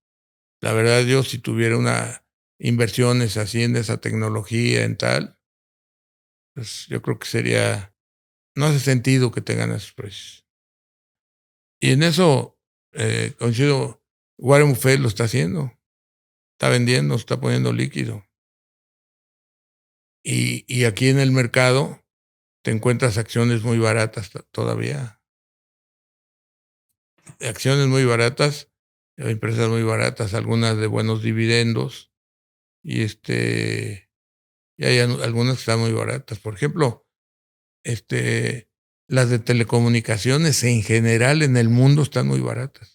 La verdad, yo si tuviera inversiones así en esa tecnología, en tal, pues yo creo que no hace sentido que tengan esos precios. Y en eso coincido, Warren Buffett lo está haciendo. Está vendiendo, está poniendo líquido. Y aquí en el mercado te encuentras acciones muy baratas todavía. Acciones muy baratas, empresas muy baratas, algunas de buenos dividendos. Y hay algunas que están muy baratas. Por ejemplo, las de telecomunicaciones en general en el mundo están muy baratas.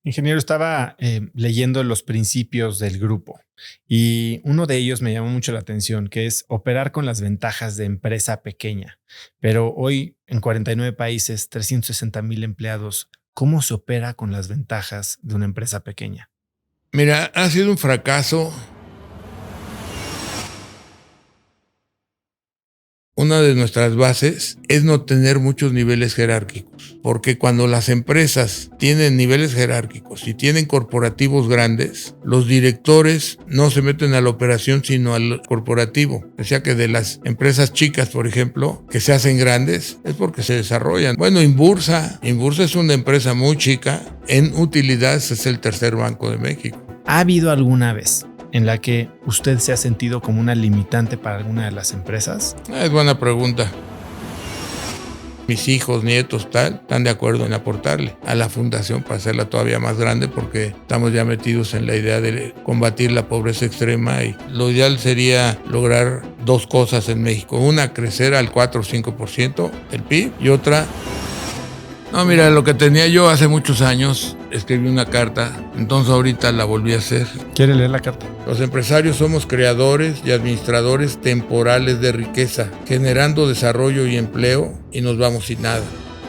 Ingeniero, estaba leyendo los principios del grupo y uno de ellos me llamó mucho la atención, que es operar con las ventajas de empresa pequeña. Pero hoy en 49 países, 360,000 empleados, ¿cómo se opera con las ventajas de una empresa pequeña? Mira, ha sido un fracaso. Una de nuestras bases es no tener muchos niveles jerárquicos, porque cuando las empresas tienen niveles jerárquicos y tienen corporativos grandes, los directores no se meten a la operación sino al corporativo. O sea que de las empresas chicas, por ejemplo, que se hacen grandes, es porque se desarrollan. Bueno, Inbursa es una empresa muy chica, en utilidades es el tercer banco de México. ¿Ha habido alguna vez en la que usted se ha sentido como una limitante para alguna de las empresas? Es buena pregunta. mis hijos, nietos, tal, están de acuerdo en aportarle a la fundación para hacerla todavía más grande, porque estamos ya metidos en la idea de combatir la pobreza extrema, y lo ideal sería lograr dos cosas en México. Una, crecer al 4 o 5% del PIB, y otra... No, mira, lo que tenía yo hace muchos años, escribí una carta, entonces ahorita la volví a hacer. ¿Quiere leer la carta? Los empresarios somos creadores y administradores temporales de riqueza, generando desarrollo y empleo, y nos vamos sin nada.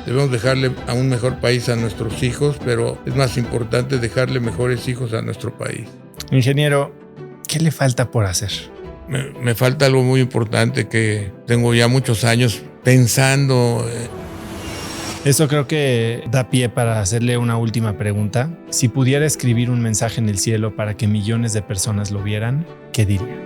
Debemos dejarle a un mejor país a nuestros hijos, pero es más importante dejarle mejores hijos a nuestro país. Ingeniero, ¿qué le falta por hacer? Me falta algo muy importante que tengo ya muchos años pensando. Eso creo que da pie para hacerle una última pregunta. Si pudiera escribir un mensaje en el cielo para que millones de personas lo vieran, ¿qué diría?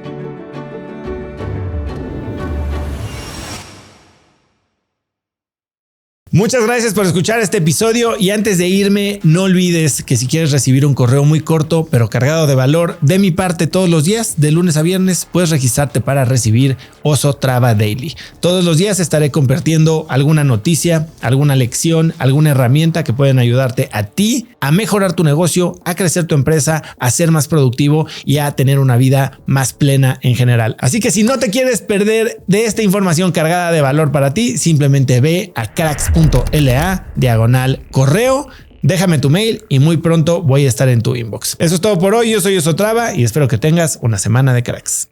Muchas gracias por escuchar este episodio, y antes de irme, no olvides que si quieres recibir un correo muy corto pero cargado de valor de mi parte todos los días, de lunes a viernes, puedes registrarte para recibir Oso Traba Daily. Todos los días estaré compartiendo alguna noticia, alguna lección, alguna herramienta que pueden ayudarte a ti a mejorar tu negocio, a crecer tu empresa, a ser más productivo y a tener una vida más plena en general. Así que si no te quieres perder de esta información cargada de valor para ti, simplemente ve a cracks.la/correo, déjame tu mail y muy pronto voy a estar en tu inbox. Eso es todo por hoy. Yo soy Oso Traba y espero que tengas una semana de cracks.